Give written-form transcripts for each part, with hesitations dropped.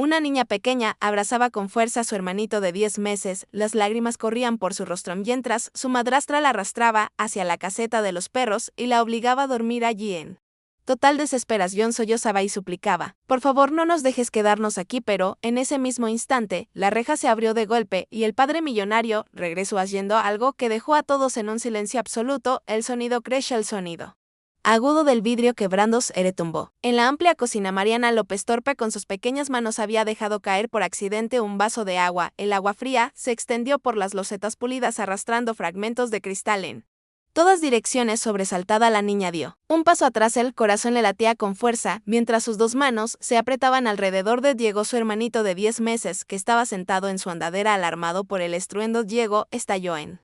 Una niña pequeña abrazaba con fuerza a su hermanito de 10 meses, las lágrimas corrían por su rostro mientras su madrastra la arrastraba hacia la caseta de los perros y la obligaba a dormir allí en total desesperación. Sollozaba y suplicaba: por favor, no nos dejes quedarnos aquí, pero, en ese mismo instante, la reja se abrió de golpe y el padre millonario regresó haciendo algo que dejó a todos en un silencio absoluto. El sonido creció, el sonido agudo del vidrio quebrándose retumbó. En la amplia cocina, Mariana López Torpe con sus pequeñas manos había dejado caer por accidente un vaso de agua. El agua fría se extendió por las losetas pulidas arrastrando fragmentos de cristal en todas direcciones. Sobresaltada, la niña dio un paso atrás, el corazón le latía con fuerza, mientras sus dos manos se apretaban alrededor de Diego, su hermanito de 10 meses, que estaba sentado en su andadera alarmado por el estruendo. Diego estalló en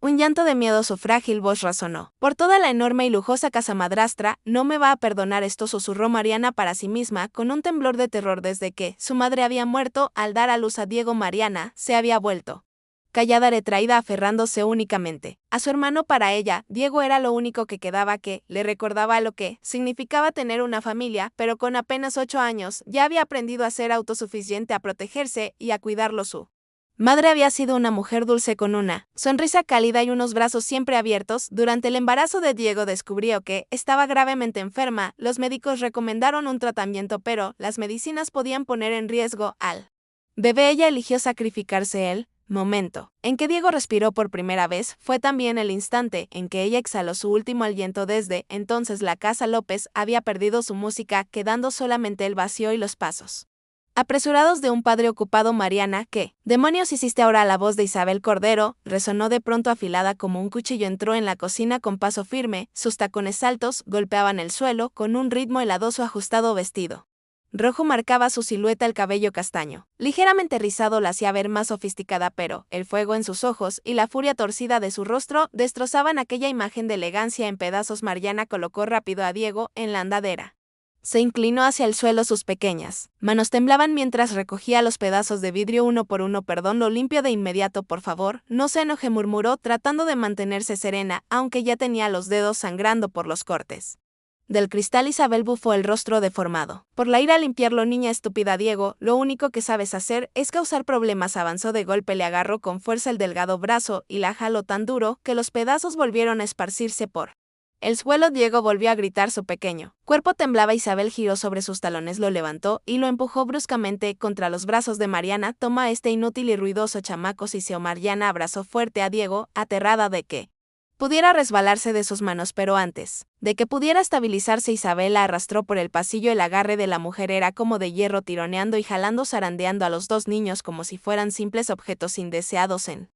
un llanto de miedo. Su frágil voz razonó: por toda la enorme y lujosa casa, madrastra no me va a perdonar esto, susurró Mariana para sí misma con un temblor de terror. Desde que su madre había muerto al dar a luz a Diego, Mariana se había vuelto callada, retraída, aferrándose únicamente a su hermano. Para ella, Diego era lo único que quedaba, que le recordaba lo que significaba tener una familia, pero con apenas 8 años ya había aprendido a ser autosuficiente, a protegerse y a cuidarlo. Su madre había sido una mujer dulce con una sonrisa cálida y unos brazos siempre abiertos. Durante el embarazo de Diego descubrió que estaba gravemente enferma. Los médicos recomendaron un tratamiento, pero las medicinas podían poner en riesgo al bebé. Ella eligió sacrificarse. El momento en que Diego respiró por primera vez fue también el instante en que ella exhaló su último aliento. Desde entonces la casa López había perdido su música, quedando solamente el vacío y los pasos apresurados de un padre ocupado. Mariana, ¿qué demonios hiciste ahora? La voz de Isabel Cordero resonó de pronto afilada como un cuchillo. Entró en la cocina con paso firme, sus tacones altos golpeaban el suelo con un ritmo helado. Su ajustado vestido rojo marcaba su silueta, el cabello castaño ligeramente rizado la hacía ver más sofisticada, pero el fuego en sus ojos y la furia torcida de su rostro destrozaban aquella imagen de elegancia en pedazos. Mariana colocó rápido a Diego en la andadera. Se inclinó hacia el suelo, sus pequeñas manos temblaban mientras recogía los pedazos de vidrio uno por uno. Perdón, lo limpio de inmediato, por favor. No se enoje, murmuró, tratando de mantenerse serena, aunque ya tenía los dedos sangrando por los cortes del cristal. Isabel bufó el rostro deformado por la ira. Limpiarlo, niña estúpida. Diego, lo único que sabes hacer es causar problemas. Avanzó de golpe, le agarró con fuerza el delgado brazo y la jaló tan duro que los pedazos volvieron a esparcirse por el suelo. Diego volvió a gritar, su pequeño cuerpo temblaba. Isabel giró sobre sus talones, lo levantó y lo empujó bruscamente contra los brazos de Mariana. Toma a este inútil y ruidoso chamaco, siseó. Mariana abrazó fuerte a Diego, aterrada de que pudiera resbalarse de sus manos, pero antes de que pudiera estabilizarse, Isabel la arrastró por el pasillo. El agarre de la mujer era como de hierro, tironeando y jalando, zarandeando a los dos niños como si fueran simples objetos indeseados en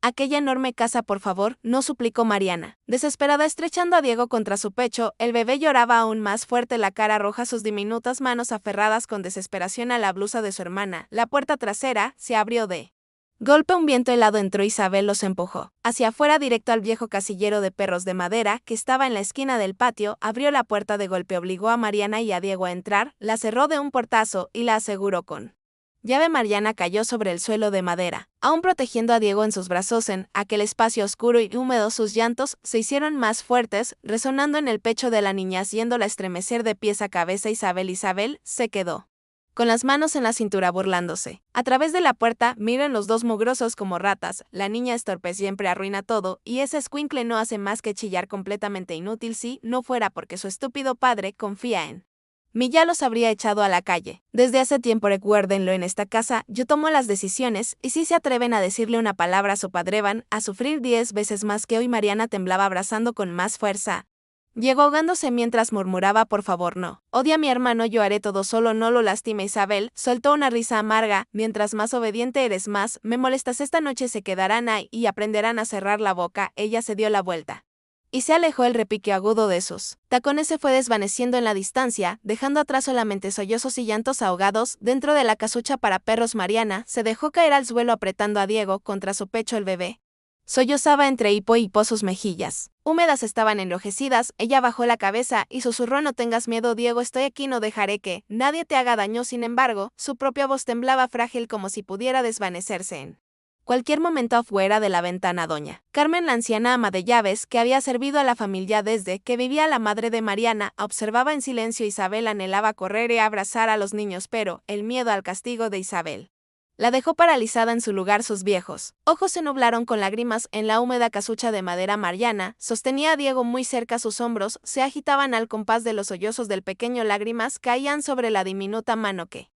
aquella enorme casa. Por favor, no, suplicó Mariana, desesperada, estrechando a Diego contra su pecho. El bebé lloraba aún más fuerte, la cara roja, sus diminutas manos aferradas con desesperación a la blusa de su hermana. La puerta trasera se abrió de golpe, un viento helado entró. Isabel los empujó hacia afuera, directo al viejo casillero de perros de madera que estaba en la esquina del patio. Abrió la puerta de golpe, obligó a Mariana y a Diego a entrar, la cerró de un portazo y la aseguró con llave. Mariana cayó sobre el suelo de madera, aún protegiendo a Diego en sus brazos. En aquel espacio oscuro y húmedo sus llantos se hicieron más fuertes, resonando en el pecho de la niña, haciéndola estremecer de pies a cabeza. Isabel se quedó con las manos en la cintura, burlándose. A través de la puerta, miren los dos mugrosos como ratas. La niña es torpe, siempre arruina todo, y ese escuincle no hace más que chillar, completamente inútil. Si no fuera porque su estúpido padre confía en mí, ya los habría echado a la calle. Desde hace tiempo, recuérdenlo, en esta casa yo tomo las decisiones, y si se atreven a decirle una palabra a su padre van a sufrir 10 veces más que hoy. Mariana temblaba, abrazando con más fuerza Diego, ahogándose mientras murmuraba: por favor, no. Odia a mi hermano, yo haré todo, solo no lo lastime. Isabel soltó una risa amarga: mientras más obediente eres, más me molestas. Esta noche se quedarán ahí y aprenderán a cerrar la boca. Ella se dio la vuelta y se alejó. El repique agudo de sus tacones se fue desvaneciendo en la distancia, dejando atrás solamente sollozos y llantos ahogados. Dentro de la casucha para perros, Mariana se dejó caer al suelo apretando a Diego contra su pecho. El bebé sollozaba entre hipo y hipo, sus mejillas húmedas estaban enrojecidas. Ella bajó la cabeza y susurró: no tengas miedo, Diego, estoy aquí, no dejaré que nadie te haga daño. Sin embargo, su propia voz temblaba, frágil, como si pudiera desvanecerse en Cualquier momento afuera de la ventana doña Carmen, la anciana ama de llaves que había servido a la familia desde que vivía la madre de Mariana, observaba en silencio. Isabel anhelaba correr y abrazar a los niños, pero el miedo al castigo de Isabel la dejó paralizada en su lugar. Sus viejos ojos se nublaron con lágrimas en la húmeda casucha de madera. Mariana sostenía a Diego muy cerca. Sus hombros se agitaban al compás de los sollozos del pequeño. Lágrimas caían sobre la diminuta mano que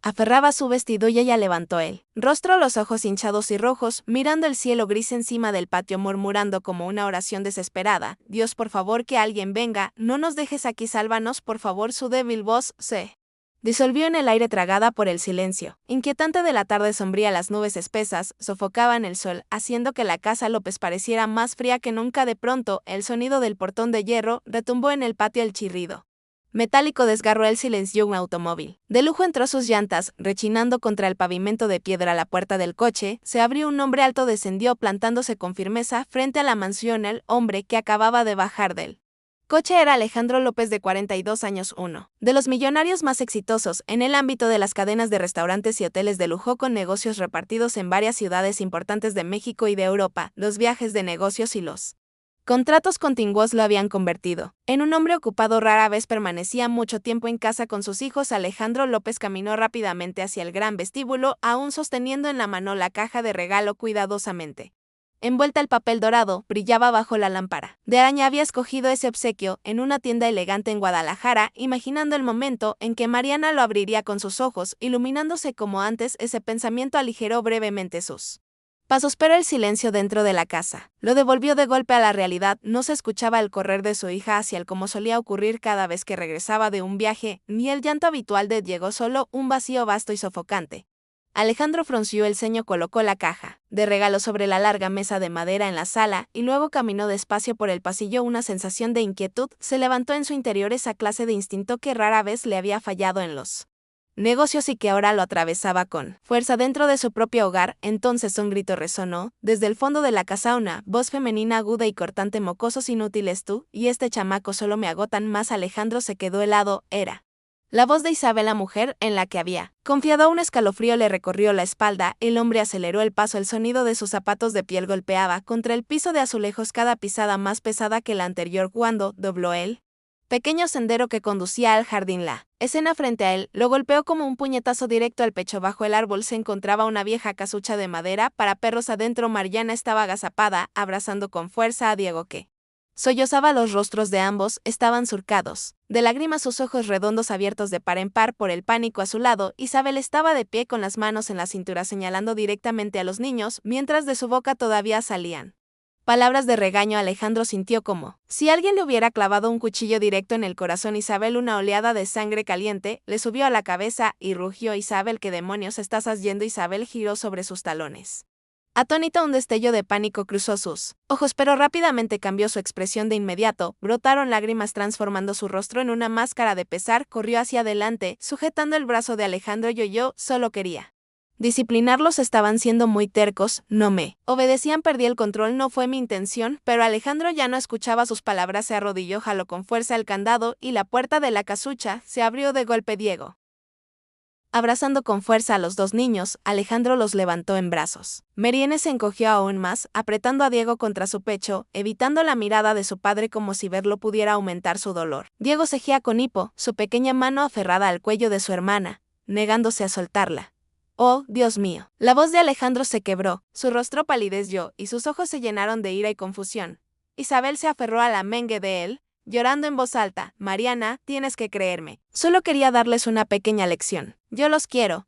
aferraba su vestido y ella levantó el rostro, los ojos hinchados y rojos, mirando el cielo gris encima del patio, murmurando como una oración desesperada: Dios, por favor, que alguien venga, no nos dejes aquí, sálvanos, por favor. Su débil voz se disolvió en el aire, tragada por el silencio inquietante de la tarde sombría. Las nubes espesas sofocaban el sol, haciendo que la casa López pareciera más fría que nunca. De pronto, el sonido del portón de hierro retumbó en el patio. El chirrido metálico desgarró el silencio. Un automóvil de lujo entró, sus llantas rechinando contra el pavimento de piedra. La puerta del coche se abrió. Un hombre alto descendió, plantándose con firmeza frente a la mansión. El hombre que acababa de bajar del coche era Alejandro López, de 42 años, uno de los millonarios más exitosos en el ámbito de las cadenas de restaurantes y hoteles de lujo, con negocios repartidos en varias ciudades importantes de México y de Europa. Los viajes de negocios y los contratos continuos lo habían convertido en un hombre ocupado. Rara vez permanecía mucho tiempo en casa con sus hijos. Alejandro López caminó rápidamente hacia el gran vestíbulo, aún sosteniendo en la mano la caja de regalo cuidadosamente envuelta. El papel dorado brillaba bajo la lámpara de araña. Había escogido ese obsequio en una tienda elegante en Guadalajara, imaginando el momento en que Mariana lo abriría con sus ojos iluminándose como antes. Ese pensamiento aligeró brevemente sus pasos, pero el silencio dentro de la casa lo devolvió de golpe a la realidad. No se escuchaba el correr de su hija hacia él como solía ocurrir cada vez que regresaba de un viaje, ni el llanto habitual de Diego, solo un vacío vasto y sofocante. Alejandro frunció el ceño, colocó la caja de regalo sobre la larga mesa de madera en la sala y luego caminó despacio por el pasillo. Una sensación de inquietud se levantó en su interior, esa clase de instinto que rara vez le había fallado en los negocios y que ahora lo atravesaba con fuerza dentro de su propio hogar. Entonces un grito resonó desde el fondo de la casa, una voz femenina aguda y cortante: mocosos inútiles, tú y este chamaco solo me agotan más. Alejandro se quedó helado. Era la voz de Isabel, la mujer en la que había confiado. Un escalofrío le recorrió la espalda. El hombre aceleró el paso. El sonido de sus zapatos de piel golpeaba contra el piso de azulejos, cada pisada más pesada que la anterior. Cuando dobló el pequeño sendero que conducía al jardín, la escena frente a él lo golpeó como un puñetazo directo al pecho. Bajo el árbol se encontraba una vieja casucha de madera para perros. Adentro Mariana estaba agazapada, abrazando con fuerza a Diego, que sollozaba. Los rostros de ambos estaban surcados de lágrimas, sus ojos redondos abiertos de par en par por el pánico. A su lado, Isabel estaba de pie con las manos en la cintura, señalando directamente a los niños, mientras de su boca todavía salían palabras de regaño. Alejandro sintió como si alguien le hubiera clavado un cuchillo directo en el corazón. Isabel, una oleada de sangre caliente le subió a la cabeza y rugió: Isabel, ¿qué demonios estás haciendo? Isabel giró sobre sus talones. Atónita, un destello de pánico cruzó sus ojos, pero rápidamente cambió su expresión. De inmediato, brotaron lágrimas transformando su rostro en una máscara de pesar. Corrió hacia adelante, sujetando el brazo de Alejandro. Yo solo quería disciplinarlos, estaban siendo muy tercos, no me obedecían, perdí el control, no fue mi intención. Pero Alejandro ya no escuchaba sus palabras, se arrodilló, jaló con fuerza el candado y la puerta de la casucha se abrió de golpe. Diego, abrazando con fuerza a los dos niños, Alejandro los levantó en brazos. Mariana se encogió aún más, apretando a Diego contra su pecho, evitando la mirada de su padre como si verlo pudiera aumentar su dolor. Diego cejía con hipo, su pequeña mano aferrada al cuello de su hermana, negándose a soltarla. ¡Oh, Dios mío! La voz de Alejandro se quebró, su rostro palideció y sus ojos se llenaron de ira y confusión. Isabel se aferró a la mengue de él, llorando en voz alta: Mariana, tienes que creerme. Solo quería darles una pequeña lección. Yo los quiero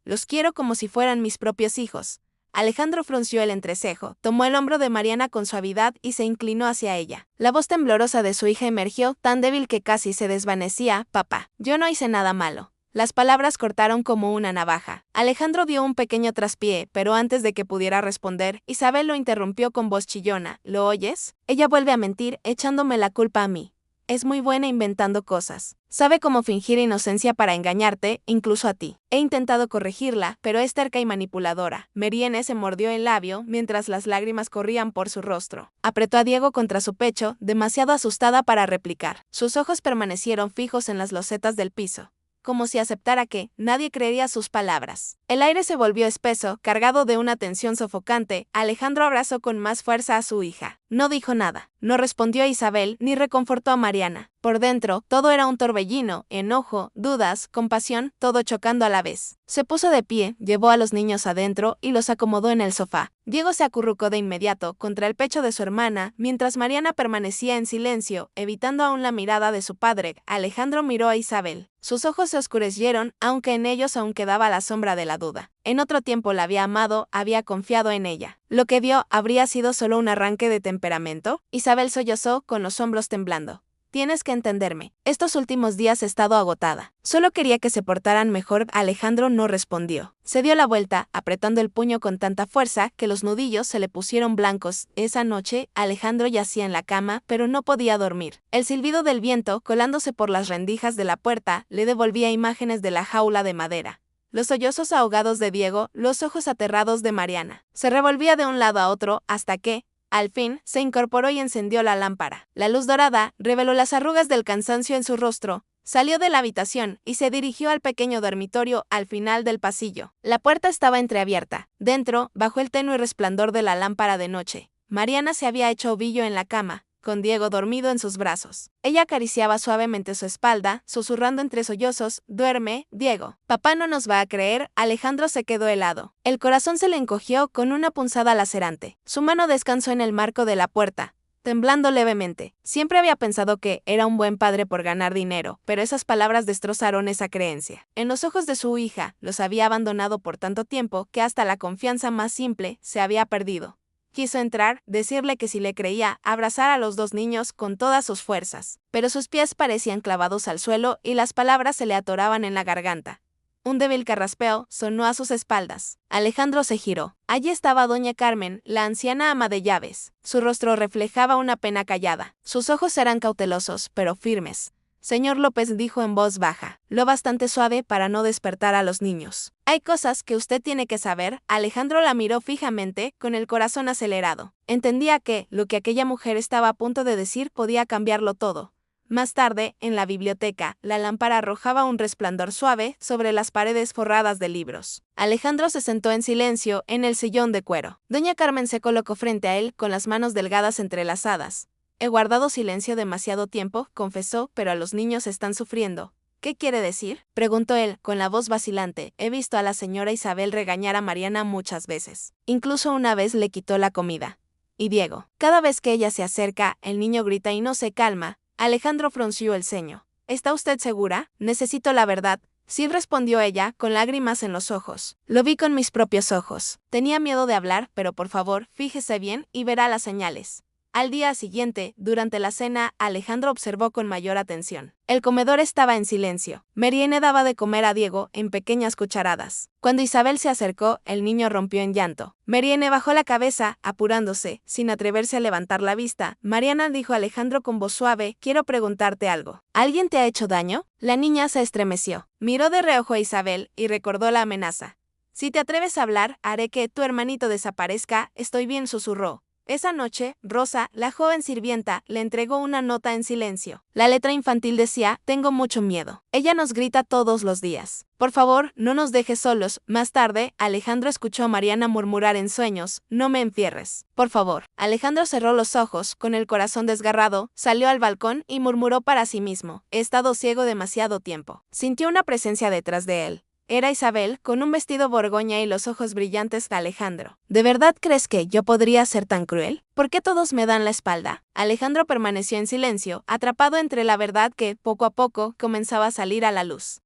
como si fueran mis propios hijos. Alejandro frunció el entrecejo, tomó el hombro de Mariana con suavidad y se inclinó hacia ella. La voz temblorosa de su hija emergió, tan débil que casi se desvanecía: Papá, yo no hice nada malo. Las palabras cortaron como una navaja. Alejandro dio un pequeño traspié, pero antes de que pudiera responder, Isabel lo interrumpió con voz chillona: ¿Lo oyes? Ella vuelve a mentir, echándome la culpa a mí. Es muy buena inventando cosas. Sabe cómo fingir inocencia para engañarte, incluso a ti. He intentado corregirla, pero es terca y manipuladora. Mariana se mordió el labio mientras las lágrimas corrían por su rostro. Apretó a Diego contra su pecho, demasiado asustada para replicar. Sus ojos permanecieron fijos en las losetas del piso, como si aceptara que nadie creería sus palabras. El aire se volvió espeso, cargado de una tensión sofocante. Alejandro abrazó con más fuerza a su hija. No dijo nada, no respondió a Isabel ni reconfortó a Mariana. Por dentro, todo era un torbellino, enojo, dudas, compasión, todo chocando a la vez. Se puso de pie, llevó a los niños adentro y los acomodó en el sofá. Diego se acurrucó de inmediato contra el pecho de su hermana, mientras Mariana permanecía en silencio, evitando aún la mirada de su padre. Alejandro miró a Isabel. Sus ojos se oscurecieron, aunque en ellos aún quedaba la sombra de la duda. En otro tiempo la había amado, había confiado en ella. ¿Lo que vio habría sido solo un arranque de temperamento? Isabel sollozó, con los hombros temblando. Tienes que entenderme. Estos últimos días he estado agotada. Solo quería que se portaran mejor. Alejandro no respondió. Se dio la vuelta, apretando el puño con tanta fuerza que los nudillos se le pusieron blancos. Esa noche, Alejandro yacía en la cama, pero no podía dormir. El silbido del viento, colándose por las rendijas de la puerta, le devolvía imágenes de la jaula de madera. Los sollozos ahogados de Diego, los ojos aterrados de Mariana. Se revolvía de un lado a otro hasta que, al fin, se incorporó y encendió la lámpara. La luz dorada reveló las arrugas del cansancio en su rostro. Salió de la habitación y se dirigió al pequeño dormitorio al final del pasillo. La puerta estaba entreabierta. Dentro, bajo el tenue resplandor de la lámpara de noche, Mariana se había hecho ovillo en la cama, con Diego dormido en sus brazos. Ella acariciaba suavemente su espalda, susurrando entre sollozos: «Duerme, Diego. Papá no nos va a creer». Alejandro se quedó helado. El corazón se le encogió con una punzada lacerante. Su mano descansó en el marco de la puerta, temblando levemente. Siempre había pensado que era un buen padre por ganar dinero, pero esas palabras destrozaron esa creencia. En los ojos de su hija, los había abandonado por tanto tiempo que hasta la confianza más simple se había perdido. Quiso entrar, decirle que si le creía, abrazar a los dos niños con todas sus fuerzas, pero sus pies parecían clavados al suelo y las palabras se le atoraban en la garganta. Un débil carraspeo sonó a sus espaldas. Alejandro se giró. Allí estaba doña Carmen, la anciana ama de llaves. Su rostro reflejaba una pena callada. Sus ojos eran cautelosos, pero firmes. Señor López, dijo en voz baja, lo bastante suave para no despertar a los niños. Hay cosas que usted tiene que saber. Alejandro la miró fijamente, con el corazón acelerado. Entendía que lo que aquella mujer estaba a punto de decir podía cambiarlo todo. Más tarde, en la biblioteca, la lámpara arrojaba un resplandor suave sobre las paredes forradas de libros. Alejandro se sentó en silencio en el sillón de cuero. Doña Carmen se colocó frente a él con las manos delgadas entrelazadas. He guardado silencio demasiado tiempo, confesó, pero los niños están sufriendo. ¿Qué quiere decir?, preguntó él, con la voz vacilante. He visto a la señora Isabel regañar a Mariana muchas veces. Incluso una vez le quitó la comida. Y Diego, cada vez que ella se acerca, el niño grita y no se calma. Alejandro frunció el ceño. ¿Está usted segura? Necesito la verdad. Sí, respondió ella, con lágrimas en los ojos. Lo vi con mis propios ojos. Tenía miedo de hablar, pero por favor, fíjese bien y verá las señales. Al día siguiente, durante la cena, Alejandro observó con mayor atención. El comedor estaba en silencio. Mariana daba de comer a Diego en pequeñas cucharadas. Cuando Isabel se acercó, el niño rompió en llanto. Mariana bajó la cabeza, apurándose, sin atreverse a levantar la vista. Mariana, dijo Alejandro con voz suave, quiero preguntarte algo. ¿Alguien te ha hecho daño? La niña se estremeció. Miró de reojo a Isabel y recordó la amenaza. Si te atreves a hablar, haré que tu hermanito desaparezca. Estoy bien, susurró. Esa noche, Rosa, la joven sirvienta, le entregó una nota en silencio. La letra infantil decía, tengo mucho miedo. Ella nos grita todos los días. Por favor, no nos dejes solos. Más tarde, Alejandro escuchó a Mariana murmurar en sueños, no me encierres. Por favor. Alejandro cerró los ojos, con el corazón desgarrado, salió al balcón y murmuró para sí mismo, he estado ciego demasiado tiempo. Sintió una presencia detrás de él. Era Isabel, con un vestido borgoña y los ojos brillantes de Alejandro. ¿De verdad crees que yo podría ser tan cruel? ¿Por qué todos me dan la espalda? Alejandro permaneció en silencio, atrapado entre la verdad que, poco a poco, comenzaba a salir a la luz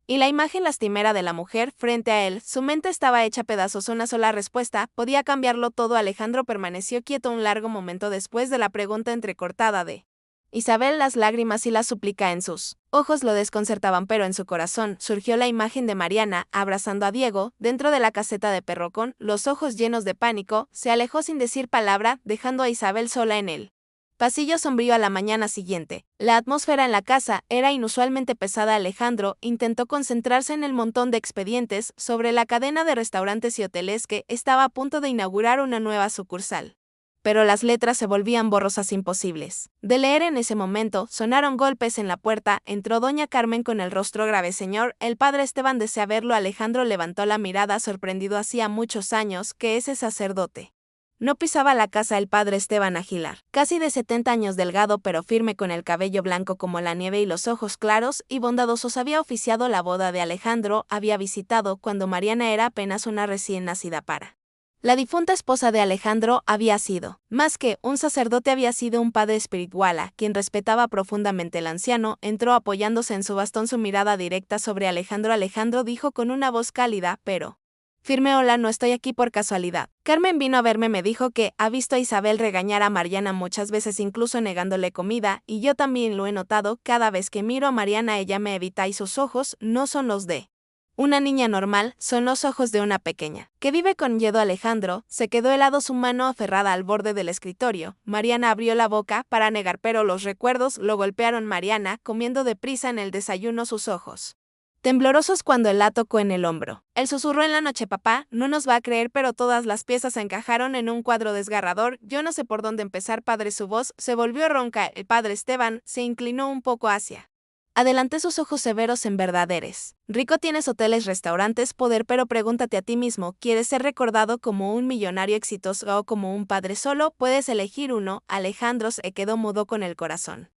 y la imagen lastimera de la mujer frente a él. Su mente estaba hecha pedazos. Una sola respuesta podía cambiarlo todo. Alejandro permaneció quieto un largo momento después de la pregunta entrecortada de Isabel. Las lágrimas y la súplica en sus ojos lo desconcertaban, pero en su corazón surgió la imagen de Mariana abrazando a Diego dentro de la caseta de Perrocón. Los ojos llenos de pánico, se alejó sin decir palabra, dejando a Isabel sola en el pasillo sombrío. A la mañana siguiente, la atmósfera en la casa era inusualmente pesada. Alejandro intentó concentrarse en el montón de expedientes sobre la cadena de restaurantes y hoteles que estaba a punto de inaugurar una nueva sucursal. pero las letras se volvían borrosas imposibles. De leer en ese momento, sonaron golpes en la puerta, entró doña Carmen con el rostro grave. Señor, el padre Esteban desea verlo. Alejandro levantó la mirada sorprendido. Hacía muchos años que ese sacerdote no pisaba la casa. El padre Esteban Aguilar, casi de 70 años, delgado pero firme, con el cabello blanco como la nieve y los ojos claros y bondadosos, había oficiado la boda de Alejandro. Había visitado cuando Mariana era apenas una recién nacida para la difunta esposa de Alejandro. Había sido más que un sacerdote, había sido un padre espiritual a quien respetaba profundamente. El anciano entró apoyándose en su bastón, su mirada directa sobre Alejandro. Alejandro dijo con una voz cálida pero firme: hola, no estoy aquí por casualidad. Carmen vino a verme, me dijo que ha visto a Isabel regañar a Mariana muchas veces, incluso negándole comida, y yo también lo he notado. Cada vez que miro a Mariana ella me evita y sus ojos no son los de una niña normal, son los ojos de una pequeña que vive con miedo. Alejandro se quedó helado, su mano aferrada al borde del escritorio. Mariana abrió la boca para negar, pero los recuerdos lo golpearon. Mariana, comiendo deprisa en el desayuno, sus ojos temblorosos cuando él la tocó en el hombro. Él susurró en la noche: papá, no nos va a creer, pero todas las piezas se encajaron en un cuadro desgarrador. Yo no sé por dónde empezar, padre. Su voz se volvió ronca. El padre Esteban se inclinó un poco hacia adelante, sus ojos severos. En verdad eres rico, tienes hoteles, restaurantes, poder, pero pregúntate a ti mismo, ¿quieres ser recordado como un millonario exitoso o como un padre? Solo puedes elegir uno. Alejandro se quedó mudo con el corazón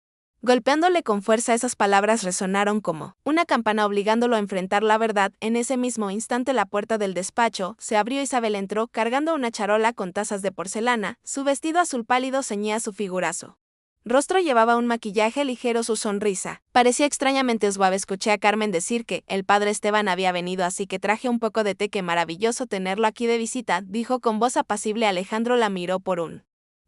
golpeándole con fuerza. Esas palabras resonaron como una campana, obligándolo a enfrentar la verdad. En ese mismo instante la puerta del despacho se abrió. Isabel entró cargando una charola con tazas de porcelana. Su vestido azul pálido ceñía su figurazo rostro, llevaba un maquillaje ligero, su sonrisa parecía extrañamente suave. Escuché a Carmen decir que el padre Esteban había venido, así que traje un poco de té. Qué maravilloso tenerlo aquí de visita, dijo con voz apacible. Alejandro la miró por un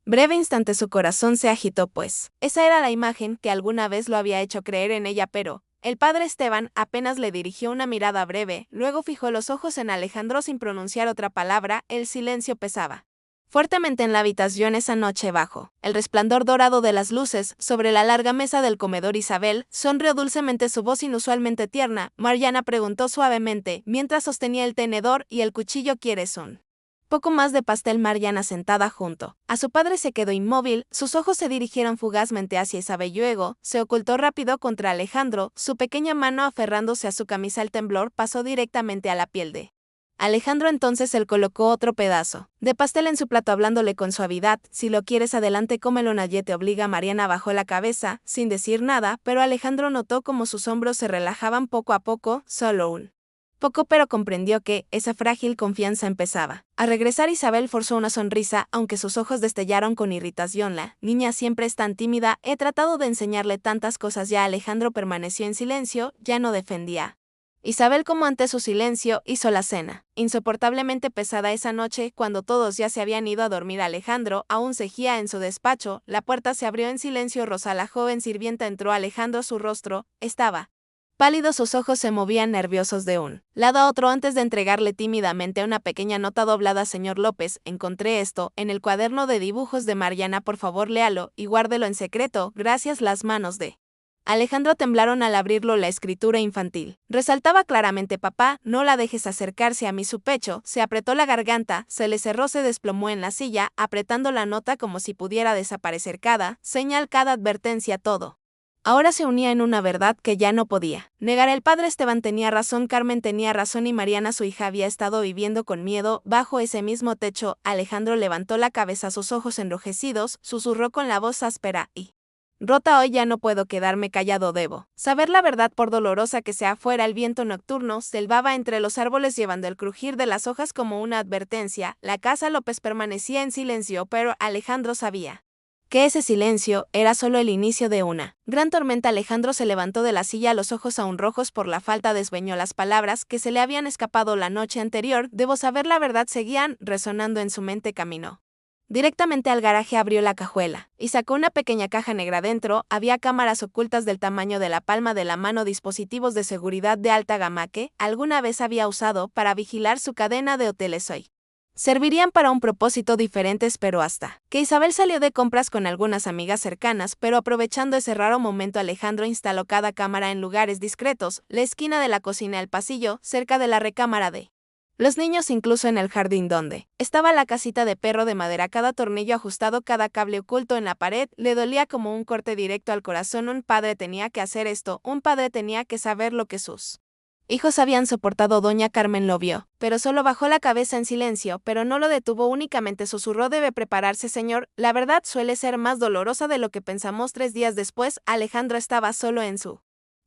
breve instante, su corazón se agitó, pues esa era la imagen que alguna vez lo había hecho creer en ella, pero el padre Esteban apenas le dirigió una mirada breve, luego fijó los ojos en Alejandro sin pronunciar otra palabra. El silencio pesaba fuertemente en la habitación esa noche. Bajo el resplandor dorado de las luces sobre la larga mesa del comedor, Isabel sonrió dulcemente, su voz inusualmente tierna. Mariana preguntó suavemente mientras sostenía el tenedor y el cuchillo: ¿quieres un poco más de pastel? Mariana, sentada junto a su padre, se quedó inmóvil, sus ojos se dirigieron fugazmente hacia Isabel, luego se ocultó rápido contra Alejandro, su pequeña mano aferrándose a su camisa. El temblor pasó directamente a la piel de Alejandro. Entonces él colocó otro pedazo de pastel en su plato, hablándole con suavidad: si lo quieres, adelante, cómelo, nadie te obliga. Mariana bajó la cabeza, sin decir nada, pero Alejandro notó cómo sus hombros se relajaban poco a poco, solo un poco, pero comprendió que esa frágil confianza empezaba a regresar. Isabel forzó una sonrisa, aunque sus ojos destellaron con irritación. La niña siempre es tan tímida, he tratado de enseñarle tantas cosas ya. Alejandro permaneció en silencio, ya no defendía. Isabel, como ante su silencio, hizo la cena insoportablemente pesada. Esa noche, cuando todos ya se habían ido a dormir, Alejandro aún seguía en su despacho. La puerta se abrió en silencio. Rosa, la joven sirvienta, entró. Alejandro, su rostro estaba pálido, sus ojos se movían nerviosos de un lado a otro antes de entregarle tímidamente una pequeña nota doblada. Señor López, encontré esto en el cuaderno de dibujos de Mariana, por favor léalo y guárdelo en secreto. Gracias. Las manos de Alejandro temblaron al abrirlo. La escritura infantil resaltaba claramente: papá, no la dejes acercarse a mí. Su pecho se apretó, la garganta se le cerró, se desplomó en la silla, apretando la nota como si pudiera desaparecer. Cada señal, cada advertencia, todo ahora se unía en una verdad que ya no podía negar. El padre Esteban tenía razón, Carmen tenía razón y Mariana, su hija, había estado viviendo con miedo bajo ese mismo techo. Alejandro levantó la cabeza, sus ojos enrojecidos, susurró con la voz áspera y rota: hoy ya no puedo quedarme callado, debo saber la verdad, por dolorosa que sea. Fuera, el viento nocturno silbaba entre los árboles, llevando el crujir de las hojas como una advertencia. La casa López permanecía en silencio, pero Alejandro sabía que ese silencio era solo el inicio de una gran tormenta. Alejandro se levantó de la silla, los ojos aún rojos por la falta de sueño. Las palabras que se le habían escapado la noche anterior, debo saber la verdad, seguían resonando en su mente. Caminó directamente al garaje, abrió la cajuela y sacó una pequeña caja negra. Dentro había cámaras ocultas del tamaño de la palma de la mano, dispositivos de seguridad de alta gama que alguna vez había usado para vigilar su cadena de hoteles. Hoy servirían para un propósito diferente. Pero hasta que Isabel salió de compras con algunas amigas cercanas, pero aprovechando ese raro momento, Alejandro instaló cada cámara en lugares discretos: la esquina de la cocina, el pasillo, cerca de la recámara de Los niños incluso en el jardín donde estaba la casita de perro de madera, cada tornillo ajustado, cada cable oculto en la pared, le dolía como un corte directo al corazón. Un padre tenía que hacer esto, un padre tenía que saber lo que sus hijos habían soportado. Doña Carmen lo vio, pero solo bajó la cabeza en silencio, pero no lo detuvo, únicamente susurró: debe prepararse, señor, la verdad suele ser más dolorosa de lo que pensamos. 3 días después, Alejandro estaba solo en su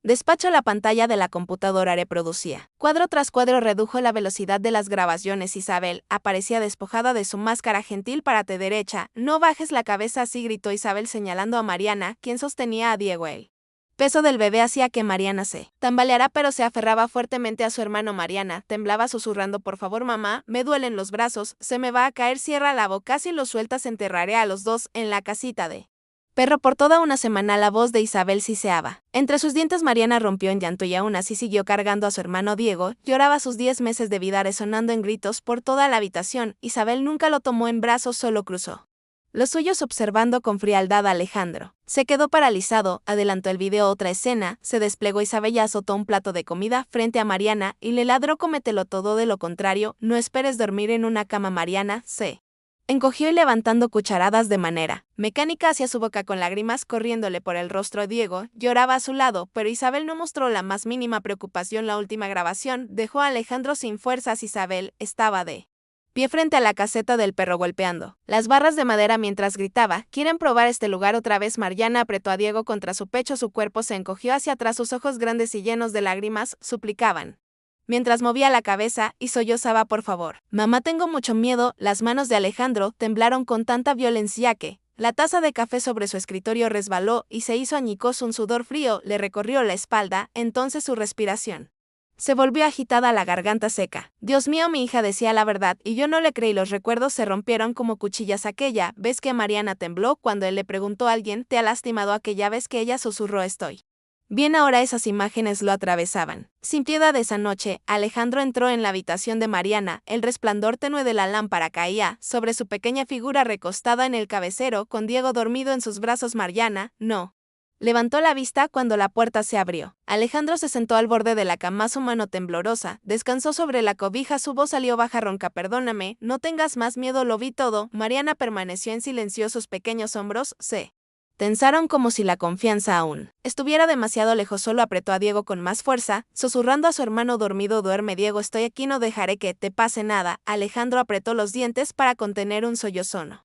despacho. La pantalla de la computadora reproducía cuadro tras cuadro, redujo la velocidad de las grabaciones. Isabel aparecía despojada de su máscara gentil. Párate derecha, no bajes la cabeza así, gritó Isabel señalando a Mariana, quien sostenía a Diego. El peso del bebé hacía que Mariana se tambaleara, pero se aferraba fuertemente a su hermano. Mariana temblaba susurrando: por favor, mamá, me duelen los brazos, se me va a caer, cierra la boca, si lo sueltas enterraré a los dos en la casita de perro. Por toda una semana la voz de Isabel siseaba entre sus dientes. Mariana rompió en llanto y aún así siguió cargando a su hermano Diego. Lloraba sus 10 meses de vida resonando en gritos por toda la habitación. Isabel nunca lo tomó en brazos, solo cruzó los suyos observando con frialdad a Alejandro. Se quedó paralizado, adelantó el video. Otra escena, se desplegó Isabel y azotó un plato de comida frente a Mariana y le ladró: cómetelo todo, de lo contrario, no esperes dormir en una cama. Mariana se encogió y levantando cucharadas de manera mecánica hacia su boca con lágrimas corriéndole por el rostro. Diego lloraba a su lado, pero Isabel no mostró la más mínima preocupación. La última grabación dejó a Alejandro sin fuerzas. Isabel estaba de pie frente a la caseta del perro golpeando las barras de madera mientras gritaba: ¿quieren probar este lugar otra vez? Mariana apretó a Diego contra su pecho, su cuerpo se encogió hacia atrás, sus ojos grandes y llenos de lágrimas suplicaban mientras movía la cabeza y sollozaba: por favor, mamá, tengo mucho miedo. Las manos de Alejandro temblaron con tanta violencia que la taza de café sobre su escritorio resbaló y se hizo añicos. Un sudor frío le recorrió la espalda, entonces su respiración se volvió agitada, la garganta seca. Dios mío, mi hija decía la verdad y yo no le creí. Los recuerdos se rompieron como cuchillas. Aquella vez que Mariana tembló cuando él le preguntó: ¿alguien te ha lastimado? Aquella vez que ella susurró: estoy bien. Ahora esas imágenes lo atravesaban. Sin piedad esa noche, Alejandro entró en la habitación de Mariana. El resplandor tenue de la lámpara caía sobre su pequeña figura recostada en el cabecero, con Diego dormido en sus brazos. Mariana no levantó la vista cuando la puerta se abrió. Alejandro se sentó al borde de la cama, su mano temblorosa descansó sobre la cobija, su voz salió baja, ronca: perdóname, no tengas más miedo, lo vi todo. Mariana permaneció en silencio, sus pequeños hombros se tensaron como si la confianza aún estuviera demasiado lejos. Solo apretó a Diego con más fuerza, susurrando a su hermano dormido: duerme, Diego, estoy aquí, no dejaré que te pase nada. Alejandro apretó los dientes para contener un sollozón.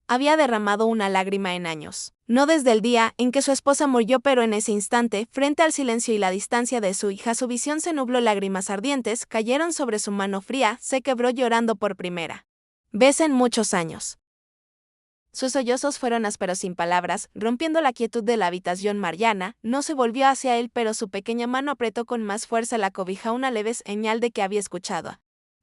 Había derramado una lágrima en años. No desde el día en que su esposa murió, pero en ese instante, frente al silencio y la distancia de su hija, su visión se nubló. Lágrimas ardientes cayeron sobre su mano fría, se quebró llorando por primera vez en muchos años. Sus sollozos fueron ásperos, sin palabras, rompiendo la quietud de la habitación. Mariana no se volvió hacia él, pero su pequeña mano apretó con más fuerza la cobija, una leve señal de que había escuchado.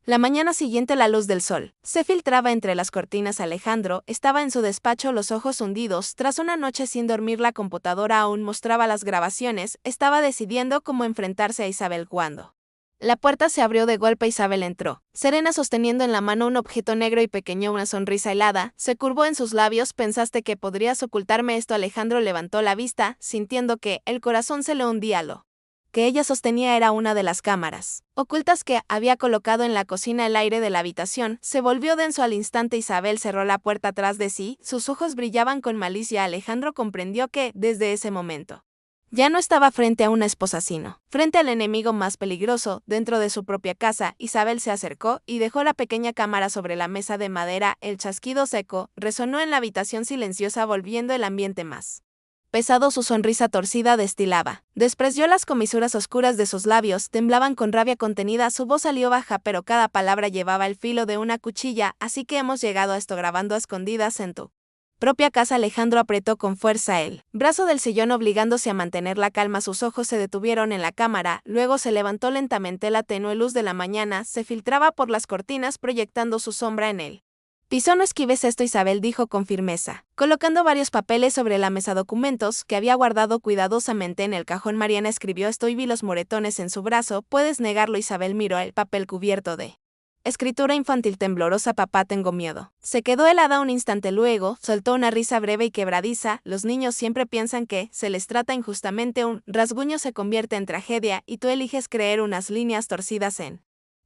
La mañana siguiente la luz del sol se filtraba entre las cortinas. Alejandro estaba en su despacho, los ojos hundidos. Tras una noche sin dormir, la computadora aún mostraba las grabaciones. Estaba decidiendo cómo enfrentarse a Isabel cuando la puerta se abrió de golpe. Isabel entró, serena, sosteniendo en la mano un objeto negro y pequeño. Una sonrisa helada se curvó en sus labios. ¿Pensaste que podrías ocultarme esto? Alejandro levantó la vista, sintiendo que el corazón se le hundía. Lo que ella sostenía era una de las cámaras ocultas que había colocado en la cocina. El aire de la habitación se volvió denso al instante. Isabel cerró la puerta tras de sí, sus ojos brillaban con malicia. Alejandro comprendió que, desde ese momento, ya no estaba frente a una esposa, sino frente al enemigo más peligroso dentro de su propia casa. Isabel se acercó y dejó la pequeña cámara sobre la mesa de madera. El chasquido seco resonó en la habitación silenciosa, volviendo el ambiente más pesado. Su sonrisa torcida destilaba despreció, las comisuras oscuras de sus labios temblaban con rabia contenida. Su voz salió baja, pero cada palabra llevaba el filo de una cuchilla. Así que hemos llegado a esto, grabando a escondidas en tu propia casa. Alejandro apretó con fuerza el brazo del sillón, obligándose a mantener la calma. Sus ojos se detuvieron en la cámara, luego se levantó lentamente. La tenue luz de la mañana se filtraba por las cortinas, proyectando su sombra en él. Pisó. No esquives esto, Isabel dijo con firmeza, colocando varios papeles sobre la mesa, documentos que había guardado cuidadosamente en el cajón. Mariana escribió: estoy, vi los moretones en su brazo, ¿puedes negarlo? Isabel miró el papel cubierto de escritura infantil temblorosa. Papá, tengo miedo. Se quedó helada un instante, luego soltó una risa breve y quebradiza. Los niños siempre piensan que se les trata injustamente. Un rasguño se convierte en tragedia y tú eliges creer unas líneas torcidas en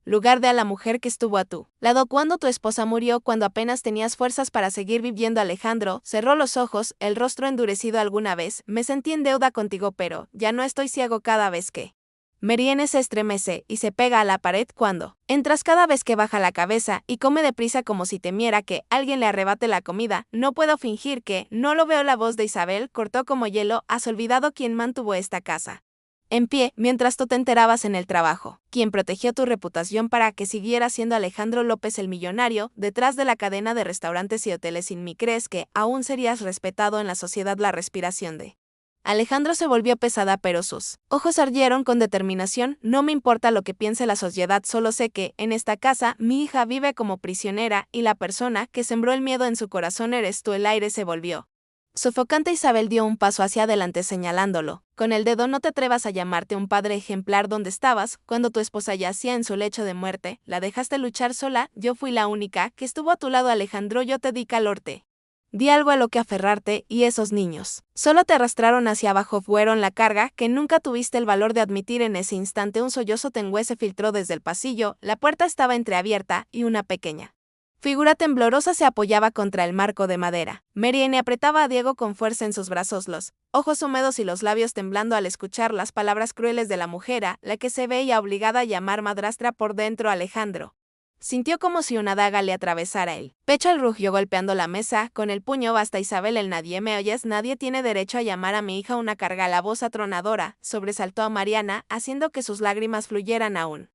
lugar de a la mujer que estuvo a tu lado cuando tu esposa murió cuando apenas tenías fuerzas para seguir viviendo. Alejandro cerró los ojos, el rostro endurecido. Alguna vez me sentí en deuda contigo, pero ya no estoy ciego cada vez que Marianne se estremece y se pega a la pared cuando entras. Cada vez que baja la cabeza y come deprisa como si temiera que alguien le arrebate la comida. No puedo fingir que no lo veo. La voz de Isabel cortó como hielo. Has olvidado quién mantuvo esta casa en pie mientras tú te enterabas en el trabajo, quien protegió tu reputación para que siguieras siendo Alejandro López el millonario detrás de la cadena de restaurantes y hoteles. Sin mí, ¿crees que aún serías respetado en la sociedad? La respiración de Alejandro se volvió pesada, pero sus ojos ardieron con determinación. No me importa lo que piense la sociedad, solo sé que, en esta casa, mi hija vive como prisionera y la persona que sembró el miedo en su corazón eres tú. El aire se volvió sofocante. Isabel dio un paso hacia adelante señalándolo con el dedo. No te atrevas a llamarte un padre ejemplar. ¿Dónde estabas cuando tu esposa yacía en su lecho de muerte? ¿La dejaste luchar sola? Yo fui la única que estuvo a tu lado, Alejandro. Yo te di calor, te di algo a lo que aferrarte, y esos niños solo te arrastraron hacia abajo. Fueron la carga que nunca tuviste el valor de admitir. En ese instante un sollozo tenue se filtró desde el pasillo. La puerta estaba entreabierta y una pequeña figura temblorosa se apoyaba contra el marco de madera. Marianne apretaba a Diego con fuerza en sus brazos, los ojos húmedos y los labios temblando al escuchar las palabras crueles de la mujer a la que se veía obligada a llamar madrastra. Por dentro, Alejandro sintió como si una daga le atravesara el pecho. El rugió golpeando la mesa con el puño. Basta, Isabel. El nadie me oyes. Nadie tiene derecho a llamar a mi hija una carga. La voz atronadora sobresaltó a Mariana, haciendo que sus lágrimas fluyeran aún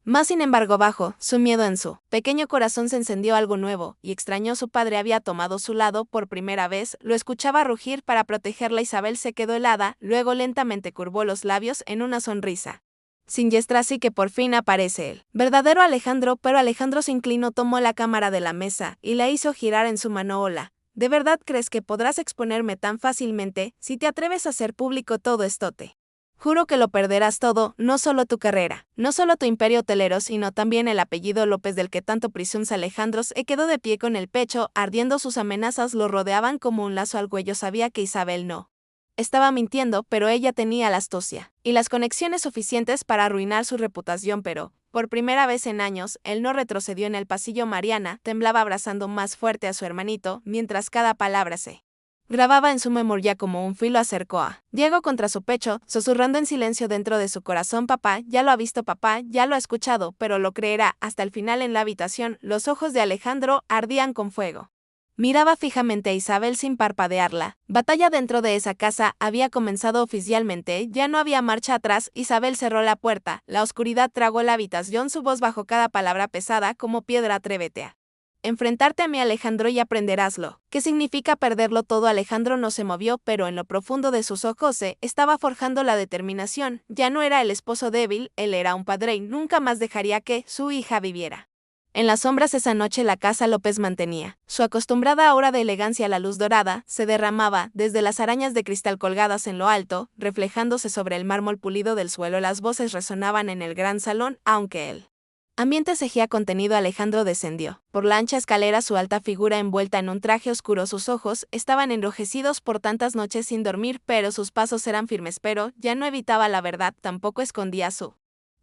más. Sin embargo, bajo su miedo en su pequeño corazón se encendió algo nuevo y extraño. Su padre había tomado su lado por primera vez. Lo escuchaba rugir para protegerla. Isabel se quedó helada, luego lentamente curvó los labios en una sonrisa siniestra. Así que por fin aparece el verdadero Alejandro. Pero Alejandro se inclinó, tomó la cámara de la mesa y la hizo girar en su mano. Hola, ¿de verdad crees que podrás exponerme tan fácilmente? Si te atreves a hacer público todo esto, te juro que lo perderás todo, no solo tu carrera, no solo tu imperio hotelero, sino también el apellido López del que tanto presumes. Alejandro se quedó de pie con el pecho ardiendo. Sus amenazas lo rodeaban como un lazo al cuello. Sabía que Isabel no estaba mintiendo, pero ella tenía la astucia y las conexiones suficientes para arruinar su reputación. Pero, por primera vez en años, él no retrocedió en el pasillo. Mariana temblaba abrazando más fuerte a su hermanito, mientras cada palabra se grababa en su memoria como un filo. Acercó a Diego contra su pecho, susurrando en silencio dentro de su corazón: papá, ya lo ha visto, papá, ya lo ha escuchado, pero lo creerá. Hasta el final en la habitación, los ojos de Alejandro ardían con fuego. Miraba fijamente a Isabel sin parpadear. La batalla dentro de esa casa había comenzado oficialmente, ya no había marcha atrás. Isabel cerró la puerta, la oscuridad tragó la habitación, su voz bajó cada palabra pesada como piedra: atrévete a enfrentarte a mí, Alejandro, y aprenderáslo. ¿Qué significa perderlo todo? Alejandro no se movió, pero en lo profundo de sus ojos se estaba forjando la determinación. Ya no era el esposo débil, él era un padre y nunca más dejaría que su hija viviera en las sombras. Esa noche la casa López mantenía su acostumbrada aura de elegancia. La luz dorada se derramaba desde las arañas de cristal colgadas en lo alto, reflejándose sobre el mármol pulido del suelo. Las voces resonaban en el gran salón, aunque el ambiente seguía contenido. Alejandro descendió por la ancha escalera, su alta figura envuelta en un traje oscuro. Sus ojos estaban enrojecidos por tantas noches sin dormir, pero sus pasos eran firmes. Pero ya no evitaba la verdad, tampoco escondía su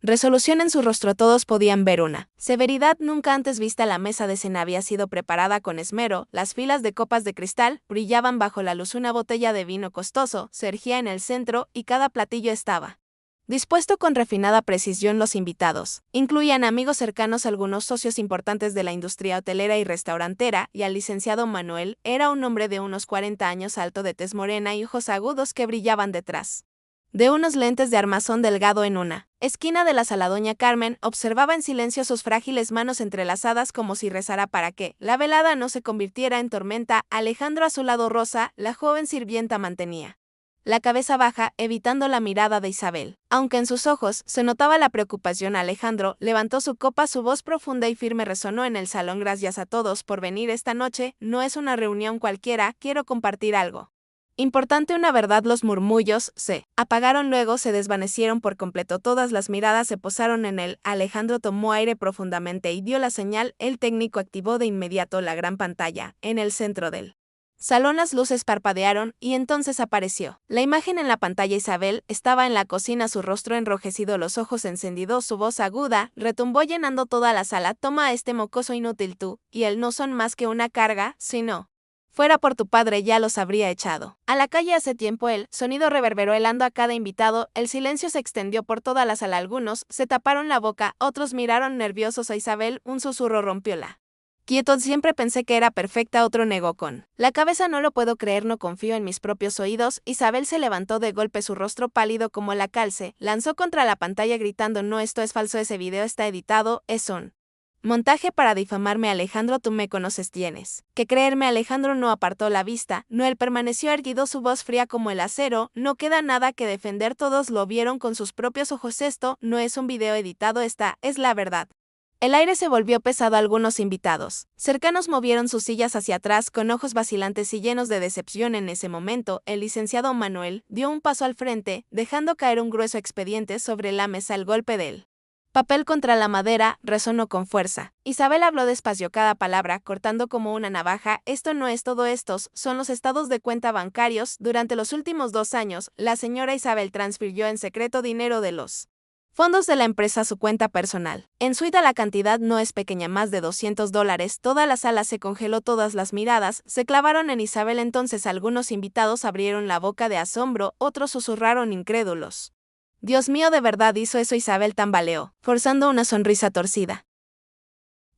resolución en su rostro. Todos podían ver una severidad nunca antes vista. La mesa de cena había sido preparada con esmero, las filas de copas de cristal brillaban bajo la luz. Una botella de vino costoso se erguía en el centro y cada platillo estaba dispuesto con refinada precisión. Los invitados incluían amigos cercanos, algunos socios importantes de la industria hotelera y restaurantera, y al licenciado Manuel. Era un hombre de unos 40 años, alto, de tez morena y ojos agudos que brillaban detrás de unos lentes de armazón delgado. En una esquina de la sala, doña Carmen observaba en silencio sus frágiles manos entrelazadas como si rezara para que la velada no se convirtiera en tormenta. Alejandro a su lado, Rosa, la joven sirvienta, mantenía la cabeza baja, evitando la mirada de Isabel. Aunque en sus ojos se notaba la preocupación, Alejandro levantó su copa, su voz profunda y firme resonó en el salón: gracias a todos por venir esta noche, no es una reunión cualquiera, quiero compartir algo importante, una verdad. Los murmullos se apagaron, luego se desvanecieron por completo. Todas las miradas se posaron en él. Alejandro tomó aire profundamente y dio la señal. El técnico activó de inmediato la gran pantalla en el centro del Salón. Las luces parpadearon y entonces apareció. La imagen en la pantalla. Isabel estaba en la cocina, su rostro enrojecido, los ojos encendidos, su voz aguda retumbó llenando toda la sala. Toma a este mocoso inútil, tú y él no son más que una carga, si no fuera por tu padre ya los habría echado a la calle hace tiempo. El sonido reverberó helando a cada invitado, el silencio se extendió por toda la sala. Algunos se taparon la boca, otros miraron nerviosos a Isabel, un susurro rompióla. Quieto, siempre pensé que era perfecta. Otro negó con la cabeza. No lo puedo creer, no confío en mis propios oídos. Isabel se levantó de golpe, su rostro pálido como la calce, lanzó contra la pantalla gritando: no, esto es falso, ese video está editado, es un montaje para difamarme. Alejandro, tú me conoces, tienes que creerme. Alejandro no apartó la vista, no, él permaneció erguido, su voz fría como el acero. No queda nada que defender, todos lo vieron con sus propios ojos. Esto no es un video editado, esta es la verdad. El aire se volvió pesado. Algunos invitados cercanos movieron sus sillas hacia atrás con ojos vacilantes y llenos de decepción. En ese momento, el licenciado Manuel dio un paso al frente, dejando caer un grueso expediente sobre la mesa. El golpe del papel contra la madera resonó con fuerza. Isabel habló despacio, cada palabra cortando como una navaja. Esto no es todo, estos son los estados de cuenta bancarios. Durante los últimos 2 años, la señora Isabel transfirió en secreto dinero de los fondos de la empresa a su cuenta personal. En Suiza la cantidad no es pequeña, más de $200. Toda la sala se congeló, todas las miradas se clavaron en Isabel. Entonces algunos invitados abrieron la boca de asombro, otros susurraron incrédulos: Dios mío, ¿de verdad hizo eso? Isabel tambaleó, forzando una sonrisa torcida.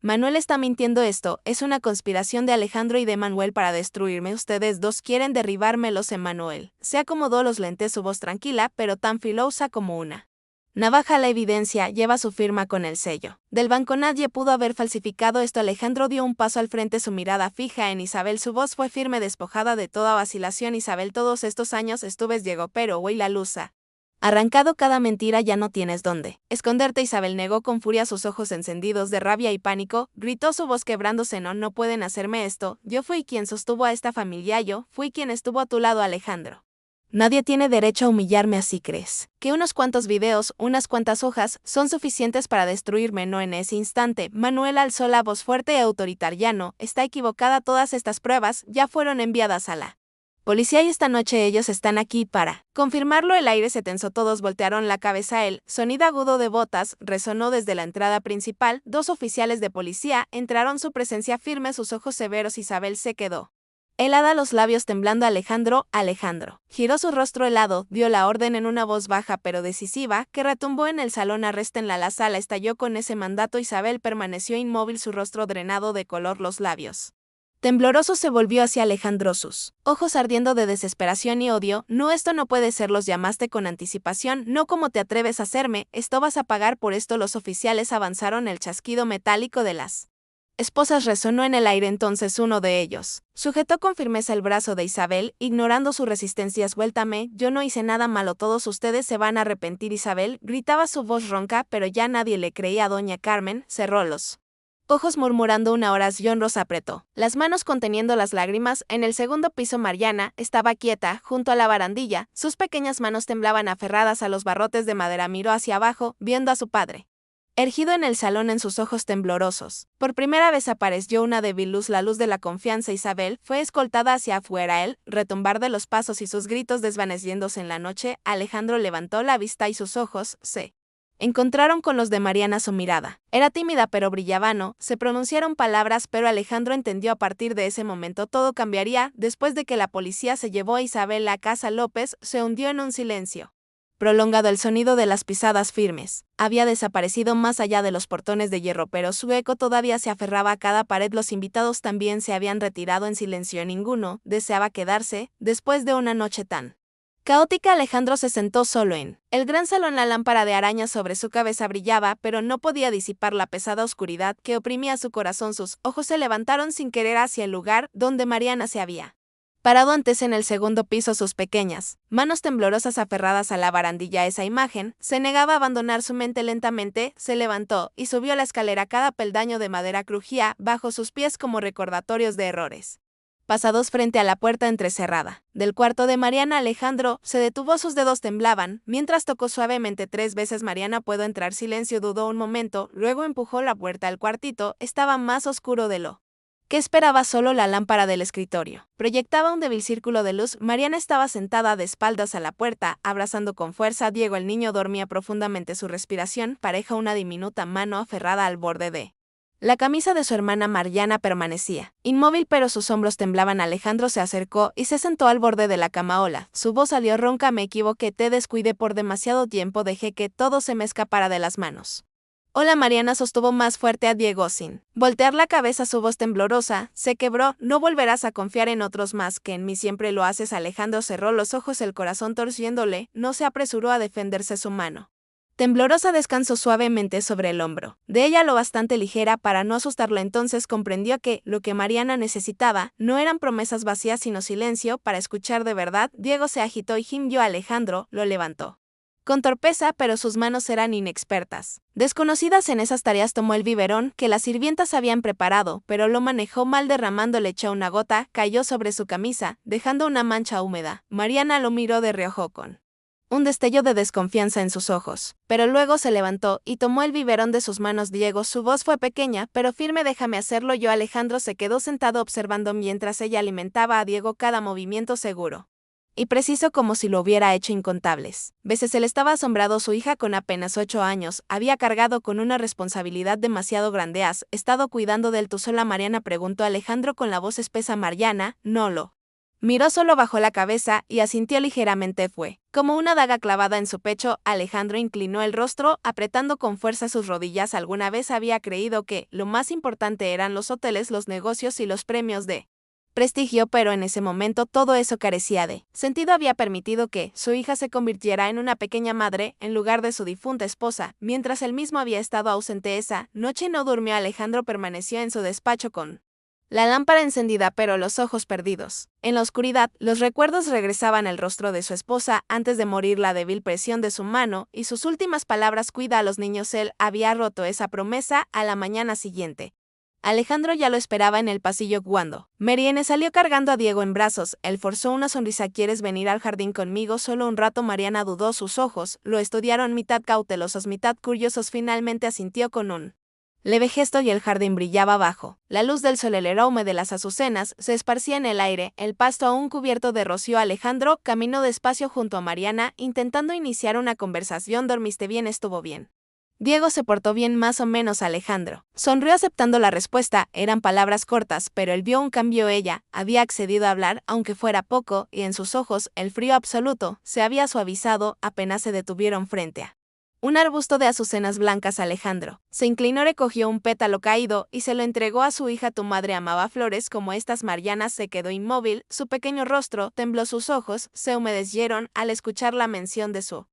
Manuel está mintiendo, esto es una conspiración de Alejandro y de Manuel para destruirme. Ustedes dos quieren derribarme. Los Manuel se acomodó los lentes, su voz tranquila pero tan filosa como una navaja. La evidencia lleva su firma con el sello del banco. Nadie pudo haber falsificado esto. Alejandro dio un paso al frente, su mirada fija en Isabel, su voz fue firme, despojada de toda vacilación. Isabel, todos estos años estuves llegó, pero hoy la luz ha arrancado cada mentira, ya no tienes dónde esconderte. Isabel negó con furia, sus ojos encendidos de rabia y pánico, gritó, su voz quebrándose: no, no pueden hacerme esto, yo fui quien sostuvo a esta familia, yo fui quien estuvo a tu lado. Alejandro, nadie tiene derecho a humillarme así. ¿Crees que unos cuantos videos, unas cuantas hojas, son suficientes para destruirme? No. En ese instante, Manuel alzó la voz fuerte y autoritaria: no, está equivocada, todas estas pruebas ya fueron enviadas a la policía y esta noche ellos están aquí para confirmarlo. El aire se tensó, todos voltearon la cabeza. El sonido agudo de botas resonó desde la entrada principal. 2 oficiales de policía entraron, su presencia firme, sus ojos severos. Isabel se quedó helada, los labios temblando. Alejandro giró su rostro helado, dio la orden en una voz baja pero decisiva que retumbó en el salón: arréstenla. La sala estalló con ese mandato. Isabel permaneció inmóvil, su rostro drenado de color, los labios tembloroso se volvió hacia Alejandro, sus ojos ardiendo de desesperación y odio. No, esto no puede ser, los llamaste con anticipación, no, ¿cómo te atreves a hacerme esto? Vas a pagar por esto. Los oficiales avanzaron, el chasquido metálico de las esposas resonó en el aire. Entonces uno de ellos sujetó con firmeza el brazo de Isabel, ignorando su resistencia. Suéltame, yo no hice nada malo, todos ustedes se van a arrepentir. Isabel gritaba, su voz ronca, pero ya nadie le creía. Doña Carmen cerró los ojos murmurando una oración, Rosa apretó las manos conteniendo las lágrimas. En el segundo piso Mariana estaba quieta, junto a la barandilla, sus pequeñas manos temblaban aferradas a los barrotes de madera. Miró hacia abajo, viendo a su padre erguido en el salón, en sus ojos temblorosos. Por primera vez apareció una débil luz, la luz de la confianza. Isabel fue escoltada hacia afuera, el retumbar de los pasos y sus gritos desvaneciéndose en la noche. Alejandro levantó la vista y sus ojos se encontraron con los de Mariana. Su mirada era tímida pero brillaba. No se pronunciaron palabras, pero Alejandro entendió: a partir de ese momento todo cambiaría. Después de que la policía se llevó a Isabel a casa, López se hundió en un silencio prolongado. El sonido de las pisadas firmes había desaparecido más allá de los portones de hierro, pero su eco todavía se aferraba a cada pared. Los invitados también se habían retirado en silencio, ninguno deseaba quedarse después de una noche tan caótica. Alejandro se sentó solo en el gran salón, la lámpara de araña sobre su cabeza brillaba, pero no podía disipar la pesada oscuridad que oprimía su corazón. Sus ojos se levantaron sin querer hacia el lugar donde Mariana se había parado antes, en el segundo piso, sus pequeñas manos temblorosas aferradas a la barandilla. Esa imagen se negaba a abandonar su mente. Lentamente se levantó y subió la escalera, cada peldaño de madera crujía bajo sus pies como recordatorios de errores pasados. Frente a la puerta entrecerrada del cuarto de Mariana, Alejandro se detuvo, sus dedos temblaban, mientras tocó suavemente 3 veces. Mariana, ¿puedo entrar? Silencio, dudó un momento, luego empujó la puerta. El cuartito estaba más oscuro de lo ¿Qué esperaba? Solo la lámpara del escritorio proyectaba un débil círculo de luz. Mariana estaba sentada de espaldas a la puerta, abrazando con fuerza a Diego. El niño dormía profundamente, su respiración pareja una diminuta mano aferrada al borde de la camisa de su hermana. Mariana permanecía inmóvil, pero sus hombros temblaban. Alejandro se acercó y se sentó al borde de la cama. Hola, su voz salió ronca. Me equivoqué, te descuidé por demasiado tiempo, dejé que todo se me escapara de las manos. Hola. Mariana sostuvo más fuerte a Diego sin voltear la cabeza. Su voz temblorosa se quebró. No volverás a confiar en otros más que en mí, siempre lo haces. Alejandro cerró los ojos, el corazón torciéndole. No se apresuró a defenderse. Su mano temblorosa descansó suavemente sobre el hombro de ella, lo bastante ligera para no asustarlo. Entonces comprendió que lo que Mariana necesitaba no eran promesas vacías, sino silencio para escuchar de verdad. Diego se agitó y gimió. Alejandro lo levantó con torpeza, pero sus manos eran inexpertas, desconocidas en esas tareas. Tomó el biberón que las sirvientas habían preparado, pero lo manejó mal, derramando leche. Una gota cayó sobre su camisa, dejando una mancha húmeda. Mariana lo miró de reojo con un destello de desconfianza en sus ojos, pero luego se levantó y tomó el biberón de sus manos. Diego, su voz fue pequeña pero firme, déjame hacerlo yo. Alejandro se quedó sentado observando mientras ella alimentaba a Diego, cada movimiento seguro y preciso, como si lo hubiera hecho incontables veces. Él estaba asombrado. Su hija, con apenas 8 años, había cargado con una responsabilidad demasiado grande. ¿Has estado cuidando de él tú sola? Mariana preguntó Alejandro con la voz espesa. Mariana no lo miró, solo bajó la cabeza y asintió ligeramente. Fue como una daga clavada en su pecho. Alejandro inclinó el rostro, apretando con fuerza sus rodillas. Alguna vez había creído que lo más importante eran los hoteles, los negocios y los premios de prestigio, pero en ese momento todo eso carecía de sentido. Había permitido que su hija se convirtiera en una pequeña madre en lugar de su difunta esposa, mientras él mismo había estado ausente. Esa noche no durmió. Alejandro permaneció en su despacho con la lámpara encendida, pero los ojos perdidos. En la oscuridad, los recuerdos regresaban al rostro de su esposa antes de morir, la débil presión de su mano y sus últimas palabras: cuida a los niños. Él había roto esa promesa. A la mañana siguiente, Alejandro ya lo esperaba en el pasillo cuando Mariana salió cargando a Diego en brazos. Él forzó una sonrisa. ¿Quieres venir al jardín conmigo solo un rato? Mariana dudó, sus ojos lo estudiaron, mitad cautelosos, mitad curiosos. Finalmente asintió con un leve gesto y el jardín brillaba bajo la luz del sol. El aroma de las azucenas se esparcía en el aire, el pasto aún cubierto de rocío. Alejandro caminó despacio junto a Mariana, intentando iniciar una conversación. ¿Dormiste bien? ¿Estuvo bien? Diego se portó bien, más o menos. Alejandro sonrió aceptando la respuesta. Eran palabras cortas, pero él vio un cambio. Ella había accedido a hablar, aunque fuera poco, y en sus ojos el frío absoluto se había suavizado apenas se detuvieron frente a un arbusto de azucenas blancas. Alejandro se inclinó, recogió un pétalo caído y se lo entregó a su hija. Tu madre amaba flores como estas. Mariana se quedó inmóvil, su pequeño rostro tembló, sus ojos se humedecieron al escuchar la mención de su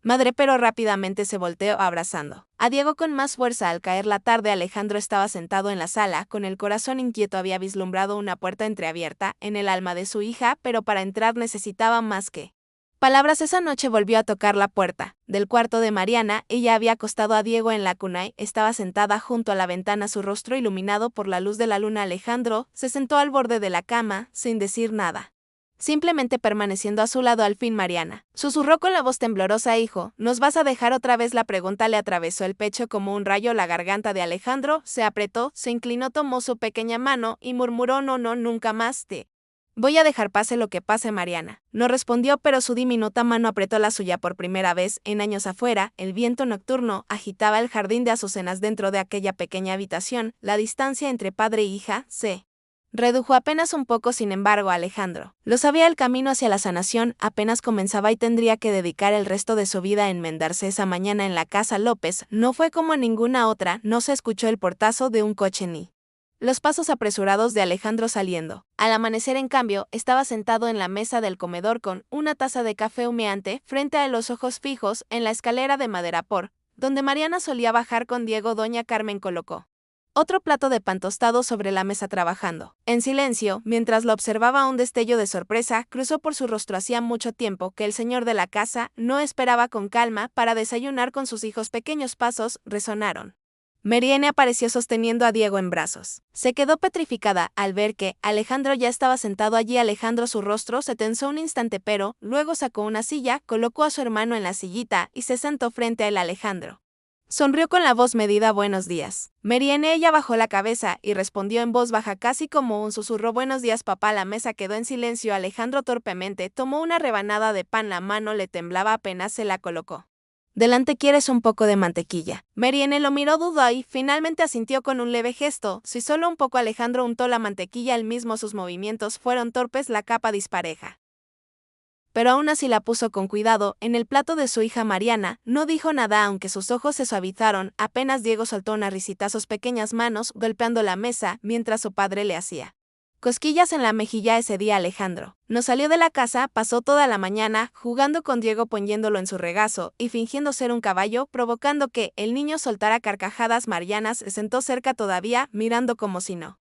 madre, pero rápidamente se volteó, abrazando a Diego con más fuerza. Al caer la tarde, Alejandro estaba sentado en la sala, con el corazón inquieto. Había vislumbrado una puerta entreabierta en el alma de su hija, pero para entrar necesitaba más que palabras. Esa noche volvió a tocar la puerta del cuarto de Mariana. Ella había acostado a Diego en la cuna y estaba sentada junto a la ventana, su rostro iluminado por la luz de la luna. Alejandro se sentó al borde de la cama, sin decir nada, simplemente permaneciendo a su lado. Al fin Mariana susurró con la voz temblorosa: hijo, ¿nos vas a dejar otra vez? La pregunta le atravesó el pecho como un rayo. La garganta de Alejandro se apretó, se inclinó, tomó su pequeña mano y murmuró: no, nunca más te voy a dejar, pase lo que pase. Mariana no respondió, pero su diminuta mano apretó la suya. Por primera vez en años afuera, el viento nocturno agitaba el jardín de azucenas. Dentro de aquella pequeña habitación, la distancia entre padre e hija se redujo apenas un poco. Sin embargo, Alejandro lo sabía, el camino hacia la sanación apenas comenzaba y tendría que dedicar el resto de su vida a enmendarse. Esa mañana en la casa López no fue como ninguna otra. No se escuchó el portazo de un coche ni los pasos apresurados de Alejandro saliendo. Al amanecer, en cambio, estaba sentado en la mesa del comedor con una taza de café humeante frente a los ojos fijos en la escalera de madera por donde Mariana solía bajar con Diego. Doña Carmen colocó otro plato de pan tostado sobre la mesa, trabajando en silencio. Mientras lo observaba, un destello de sorpresa cruzó por su rostro. Hacía mucho tiempo que el señor de la casa no esperaba con calma para desayunar con sus hijos. Pequeños pasos resonaron. Mariana apareció sosteniendo a Diego en brazos. Se quedó petrificada al ver que Alejandro ya estaba sentado allí. Alejandro, su rostro se tensó un instante, pero luego sacó una silla, colocó a su hermano en la sillita y se sentó frente a él. Alejandro Sonrió con la voz medida. Buenos días. Marianne. Ella bajó la cabeza y respondió en voz baja, casi como un susurro. Buenos días, papá. La mesa quedó en silencio. Alejandro torpemente tomó una rebanada de pan. La mano le temblaba apenas se la colocó. Delante. ¿Quieres un poco de mantequilla? Marianne lo miró, dudó y finalmente asintió con un leve gesto. Si solo un poco. Alejandro untó la mantequilla él mismo. Sus movimientos fueron torpes, la capa dispareja. Pero aún así la puso con cuidado en el plato de su hija Mariana. No dijo nada aunque sus ojos se suavizaron. Apenas Diego soltó una risita, sus pequeñas manos golpeando la mesa mientras su padre le hacía cosquillas en la mejilla. Ese día Alejandro no salió de la casa, pasó toda la mañana jugando con Diego, poniéndolo en su regazo y fingiendo ser un caballo, provocando que el niño soltara carcajadas. Mariana se sentó cerca todavía, mirando como si no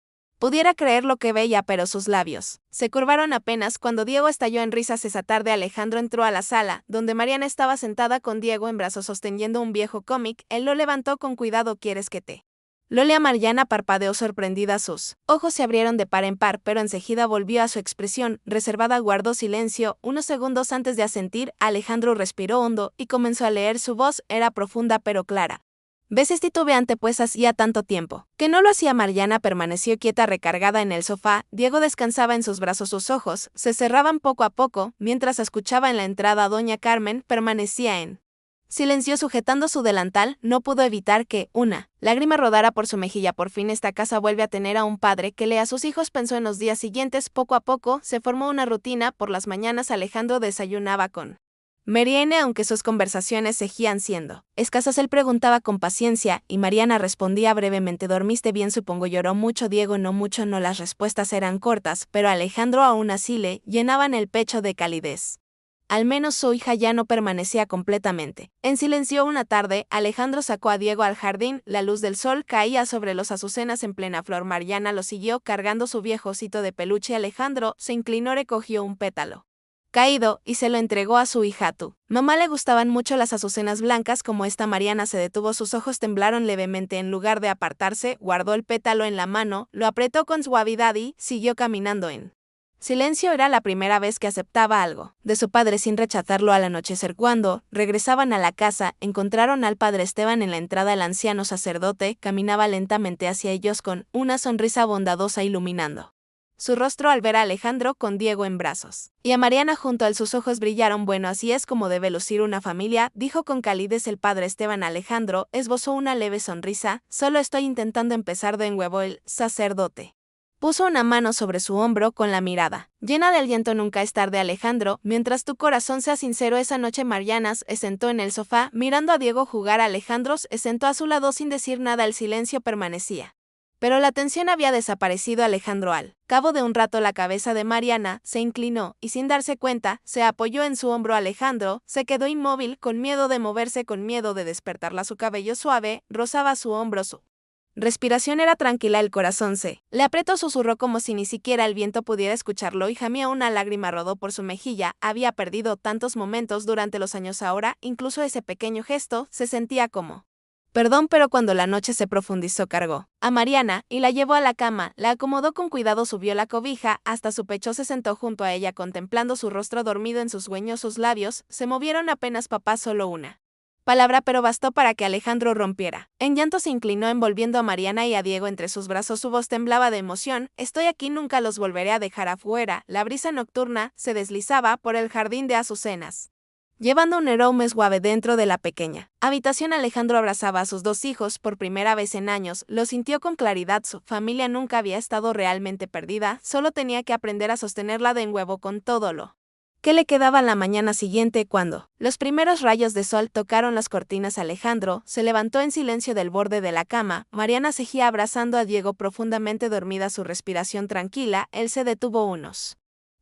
pudiera creer lo que veía, pero sus labios se curvaron apenas cuando Diego estalló en risas. Esa tarde Alejandro entró a la sala, donde Mariana estaba sentada con Diego en brazos sosteniendo un viejo cómic. Él lo levantó con cuidado. ¿Quieres que te lo lea? Mariana parpadeó sorprendida. Sus ojos se abrieron de par en par, pero enseguida volvió a su expresión reservada. Guardó silencio unos segundos antes de asentir. Alejandro respiró hondo y comenzó a leer. Su voz era profunda pero clara. Veces titubeante, pues hacía tanto tiempo que no lo hacía. Mariana permaneció quieta, recargada en el sofá. Diego descansaba en sus brazos. Sus ojos se cerraban poco a poco mientras escuchaba en la entrada a doña Carmen. Permanecía en silencio sujetando su delantal. No pudo evitar que una lágrima rodara por su mejilla. Por fin esta casa vuelve a tener a un padre que lee a sus hijos, pensó en los días siguientes. Poco a poco se formó una rutina. Por las mañanas Alejandro desayunaba con Marianne, aunque sus conversaciones seguían siendo escasas. Él preguntaba con paciencia y Mariana respondía brevemente. ¿Dormiste bien? Supongo. ¿Lloró mucho Diego? No mucho. No. Las respuestas eran cortas, pero a Alejandro aún así le llenaban el pecho de calidez. Al menos su hija ya no permanecía completamente en silencio. Una tarde, Alejandro sacó a Diego al jardín. La luz del sol caía sobre los azucenas en plena flor. Mariana lo siguió cargando su viejo osito de peluche. Alejandro se inclinó, recogió un pétalo caído y se lo entregó a su hija. Tu mamá le gustaban mucho las azucenas blancas como esta. Mariana se detuvo, sus ojos temblaron levemente. En lugar de apartarse, guardó el pétalo en la mano, lo apretó con suavidad y siguió caminando en silencio. Era la primera vez que aceptaba algo de su padre sin rechazarlo. Al anochecer, cuando regresaban a la casa, encontraron al padre Esteban en la entrada. El anciano sacerdote caminaba lentamente hacia ellos con una sonrisa bondadosa iluminando su rostro al ver a Alejandro con Diego en brazos y a Mariana junto a él. Sus ojos brillaron. Bueno, así es como debe lucir una familia, dijo con calidez el padre Esteban. Alejandro esbozó una leve sonrisa. Solo estoy intentando empezar de nuevo. El sacerdote puso una mano sobre su hombro con la mirada llena de aliento. Nunca es tarde, Alejandro, mientras tu corazón sea sincero. Esa noche Mariana se sentó en el sofá mirando a Diego jugar. Alejandro se sentó a su lado sin decir nada. El silencio permanecía, pero la tensión había desaparecido. Alejandro, al cabo de un rato, la cabeza de Mariana se inclinó y sin darse cuenta, se apoyó en su hombro. Alejandro se quedó inmóvil, con miedo de moverse, con miedo de despertarla. Su cabello suave rozaba su hombro. Su respiración era tranquila. El corazón se le apretó. Susurró como si ni siquiera el viento pudiera escucharlo. Hija mía. Una lágrima rodó por su mejilla. Había perdido tantos momentos durante los años. Ahora, incluso ese pequeño gesto, se sentía como perdón. Pero cuando la noche se profundizó, cargó a Mariana y la llevó a la cama. La acomodó con cuidado, subió la cobija hasta su pecho, se sentó junto a ella contemplando su rostro dormido en sus sueños. Sus labios se movieron apenas papá. Solo una palabra, pero bastó para que Alejandro rompiera en llanto. Se inclinó envolviendo a Mariana y a Diego entre sus brazos. Su voz temblaba de emoción. Estoy aquí, nunca los volveré a dejar afuera. La brisa nocturna se deslizaba por el jardín de azucenas, llevando un aroma suave dentro de la pequeña habitación. Alejandro abrazaba a sus dos hijos por primera vez en años. Lo sintió con claridad. Su familia nunca había estado realmente perdida, solo tenía que aprender a sostenerla de nuevo con todo lo que le quedaba. La mañana siguiente, cuando los primeros rayos de sol tocaron las cortinas, Alejandro se levantó en silencio del borde de la cama. Mariana seguía abrazando a Diego profundamente dormida, su respiración tranquila. Él se detuvo unos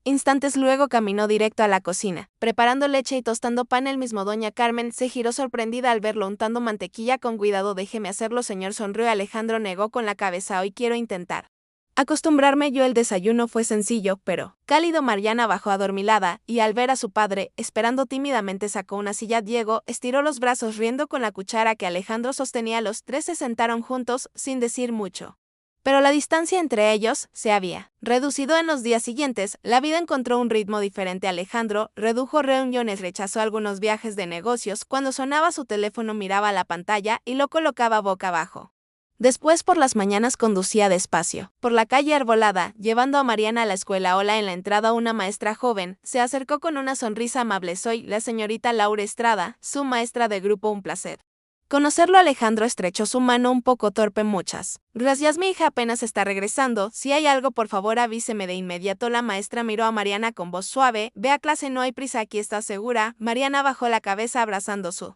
instantes, luego caminó directo a la cocina, preparando leche y tostando pan. El mismo doña Carmen se giró sorprendida al verlo untando mantequilla con cuidado. Déjeme hacerlo, señor, sonrió. Alejandro negó con la cabeza. Hoy quiero intentar acostumbrarme yo. El desayuno fue sencillo, pero cálido. Mariana bajó adormilada y al ver a su padre esperando tímidamente sacó una silla. Diego estiró los brazos riendo con la cuchara que Alejandro sostenía. Los tres se sentaron juntos sin decir mucho. Pero la distancia entre ellos se había reducido en los días siguientes. La vida encontró un ritmo diferente. Alejandro redujo reuniones, rechazó algunos viajes de negocios. Cuando sonaba su teléfono miraba la pantalla y lo colocaba boca abajo. Después por las mañanas conducía despacio por la calle arbolada, llevando a Mariana a la escuela. Hola, en la entrada una maestra joven se acercó con una sonrisa amable. Soy la señorita Laura Estrada, su maestra de grupo. Un placer conocerlo. Alejandro estrechó su mano un poco torpe. Muchas gracias, mi hija apenas está regresando. Si hay algo, por favor avíseme de inmediato. La maestra miró a Mariana con voz suave. Ve a clase, no hay prisa, aquí estás segura. Mariana bajó la cabeza abrazando su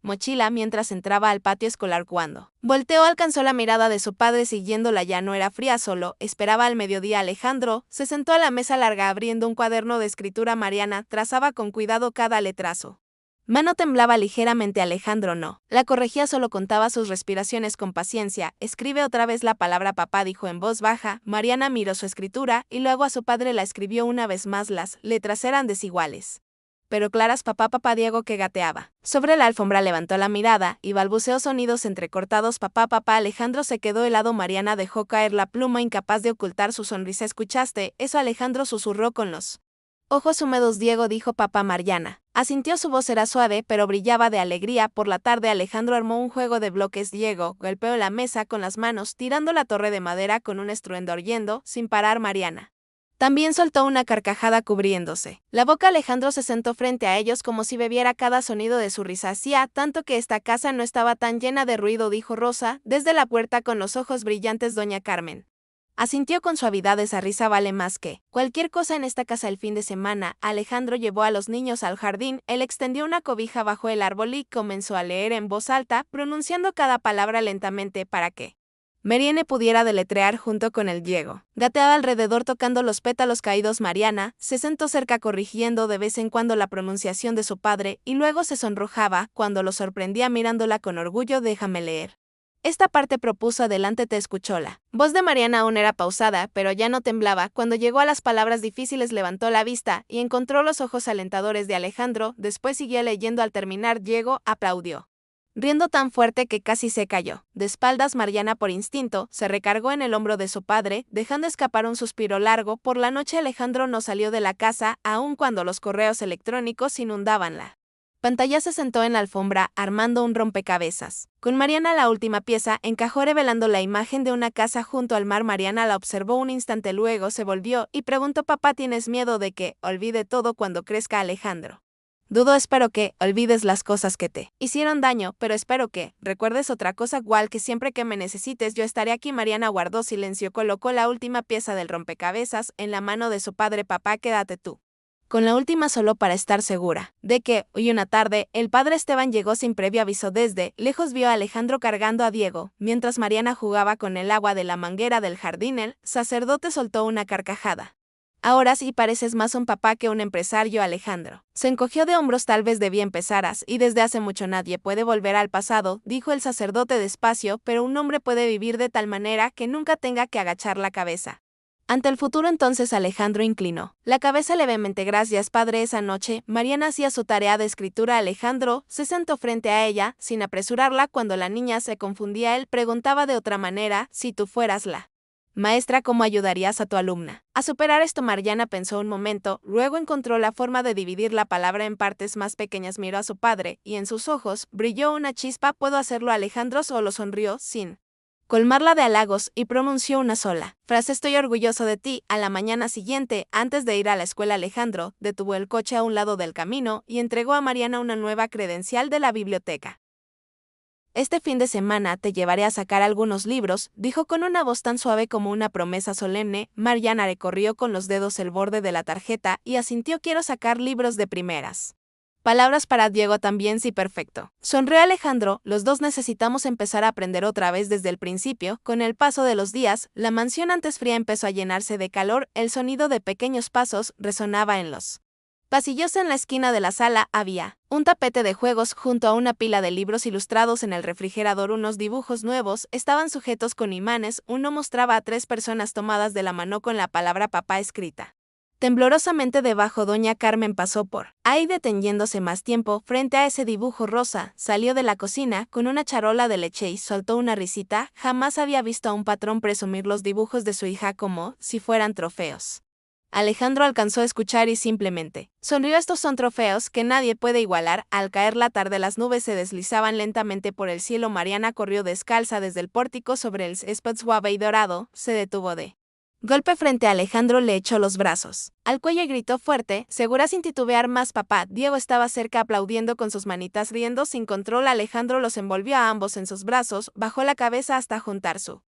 mochila mientras entraba al patio escolar. Cuando volteó alcanzó la mirada de su padre siguiéndola. Ya no era fría, solo esperaba al mediodía. Alejandro se sentó a la mesa larga abriendo un cuaderno de escritura. Mariana trazaba con cuidado cada letrazo. Mano temblaba ligeramente. Alejandro no la corregía, solo contaba sus respiraciones con paciencia. Escribe otra vez la palabra papá, dijo en voz baja. Mariana miró su escritura y luego a su padre. La escribió una vez más. Las letras eran desiguales, pero claras. Papá, papá. Diego, que gateaba sobre la alfombra, levantó la mirada y balbuceó sonidos entrecortados. Papá, papá. Alejandro se quedó helado. Mariana dejó caer la pluma, incapaz de ocultar su sonrisa. ¿Escuchaste eso? Alejandro susurró con los ojos húmedos. Diego dijo papá. Mariana asintió, su voz era suave, pero brillaba de alegría. Por la tarde Alejandro armó un juego de bloques. Diego golpeó la mesa con las manos, tirando la torre de madera con un estruendo, oyendo sin parar. Mariana también soltó una carcajada cubriéndose la boca. Alejandro se sentó frente a ellos como si bebiera cada sonido de su risa. Hacía tanto que esta casa no estaba tan llena de ruido, dijo Rosa desde la puerta con los ojos brillantes. Doña Carmen asintió con suavidad. Esa risa vale más que cualquier cosa en esta casa. El fin de semana, Alejandro llevó a los niños al jardín. Él extendió una cobija bajo el árbol y comenzó a leer en voz alta, pronunciando cada palabra lentamente para que Mariana pudiera deletrear junto con el Diego. Gateaba alrededor tocando los pétalos caídos. Mariana se sentó cerca corrigiendo de vez en cuando la pronunciación de su padre y luego se sonrojaba cuando lo sorprendía mirándola con orgullo. Déjame leer esta parte, propuso. Adelante, te escuchó. La voz de Mariana aún era pausada, pero ya no temblaba. Cuando llegó a las palabras difíciles levantó la vista y encontró los ojos alentadores de Alejandro. Después siguió leyendo. Al terminar, Diego aplaudió, riendo tan fuerte que casi se cayó de espaldas. Mariana, por instinto, se recargó en el hombro de su padre, dejando escapar un suspiro largo. Por la noche Alejandro no salió de la casa, aun cuando los correos electrónicos inundaban la pantalla. Se sentó en la alfombra, armando un rompecabezas. Con Mariana la última pieza encajó revelando la imagen de una casa junto al mar. Mariana la observó un instante, luego se volvió y preguntó, papá, ¿tienes miedo de que olvide todo cuando crezca? Alejandro dudo. Espero que olvides las cosas que te hicieron daño, pero espero que recuerdes otra cosa, igual que siempre que me necesites yo estaré aquí. Mariana guardó silencio, colocó la última pieza del rompecabezas en la mano de su padre. Papá, quédate tú con la última solo para estar segura de que. Hoy una tarde, el padre Esteban llegó sin previo aviso. Desde lejos vio a Alejandro cargando a Diego, mientras Mariana jugaba con el agua de la manguera del jardín. El sacerdote soltó una carcajada. Ahora sí pareces más un papá que un empresario. Alejandro se encogió de hombros. Tal vez debía empezaras, y desde hace mucho nadie puede volver al pasado, dijo el sacerdote despacio, pero un hombre puede vivir de tal manera que nunca tenga que agachar la cabeza ante el futuro. Entonces Alejandro inclinó la cabeza levemente. Gracias, padre. Esa noche, Mariana hacía su tarea de escritura. Alejandro se sentó frente a ella, sin apresurarla. Cuando la niña se confundía, él preguntaba de otra manera, si tú fueras la maestra, ¿cómo ayudarías a tu alumna a superar esto? Mariana pensó un momento, luego encontró la forma de dividir la palabra en partes más pequeñas. Miró a su padre, y en sus ojos brilló una chispa. ¿Puedo hacerlo? Alejandro solo sonrió, sin colmarla de halagos, y pronunció una sola frase: estoy orgulloso de ti. A la mañana siguiente, antes de ir a la escuela, Alejandro detuvo el coche a un lado del camino y entregó a Mariana una nueva credencial de la biblioteca. Este fin de semana te llevaré a sacar algunos libros, dijo con una voz tan suave como una promesa solemne. Mariana recorrió con los dedos el borde de la tarjeta y asintió. Quiero sacar libros de primeras palabras para Diego también, sí, perfecto. Sonrió Alejandro. Los dos necesitamos empezar a aprender otra vez desde el principio. Con el paso de los días, la mansión antes fría empezó a llenarse de calor. El sonido de pequeños pasos resonaba en los pasillos. En la esquina de la sala había un tapete de juegos junto a una pila de libros ilustrados. En el refrigerador unos dibujos nuevos estaban sujetos con imanes. Uno mostraba a 3 personas tomadas de la mano con la palabra papá escrita Temblorosamente debajo doña Carmen pasó por ahí deteniéndose más tiempo frente a ese dibujo rosa, salió de la cocina con una charola de leche y soltó una risita. Jamás había visto a un patrón presumir los dibujos de su hija como si fueran trofeos. Alejandro alcanzó a escuchar y simplemente sonrió. Estos son trofeos que nadie puede igualar. Al caer la tarde las nubes se deslizaban lentamente por el cielo. Mariana corrió descalza desde el pórtico sobre el césped suave y dorado, se detuvo de golpe frente a Alejandro, le echó los brazos al cuello y gritó fuerte, segura sin titubear más. Papá, Diego estaba cerca aplaudiendo con sus manitas riendo sin control. Alejandro los envolvió a ambos en sus brazos, bajó la cabeza hasta juntar su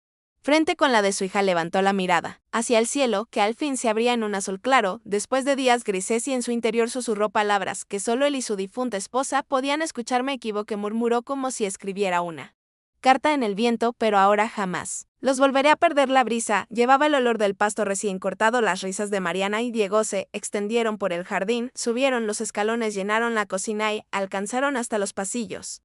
frente con la de su hija, levantó la mirada hacia el cielo, que al fin se abría en un azul claro, después de días grises, y en su interior susurró palabras que solo él y su difunta esposa podían escuchar. Me equivoqué, murmuró como si escribiera una carta en el viento, pero ahora jamás los volveré a perder. La brisa llevaba el olor del pasto recién cortado. Las risas de Mariana y Diego se extendieron por el jardín, subieron los escalones, llenaron la cocina y alcanzaron hasta los pasillos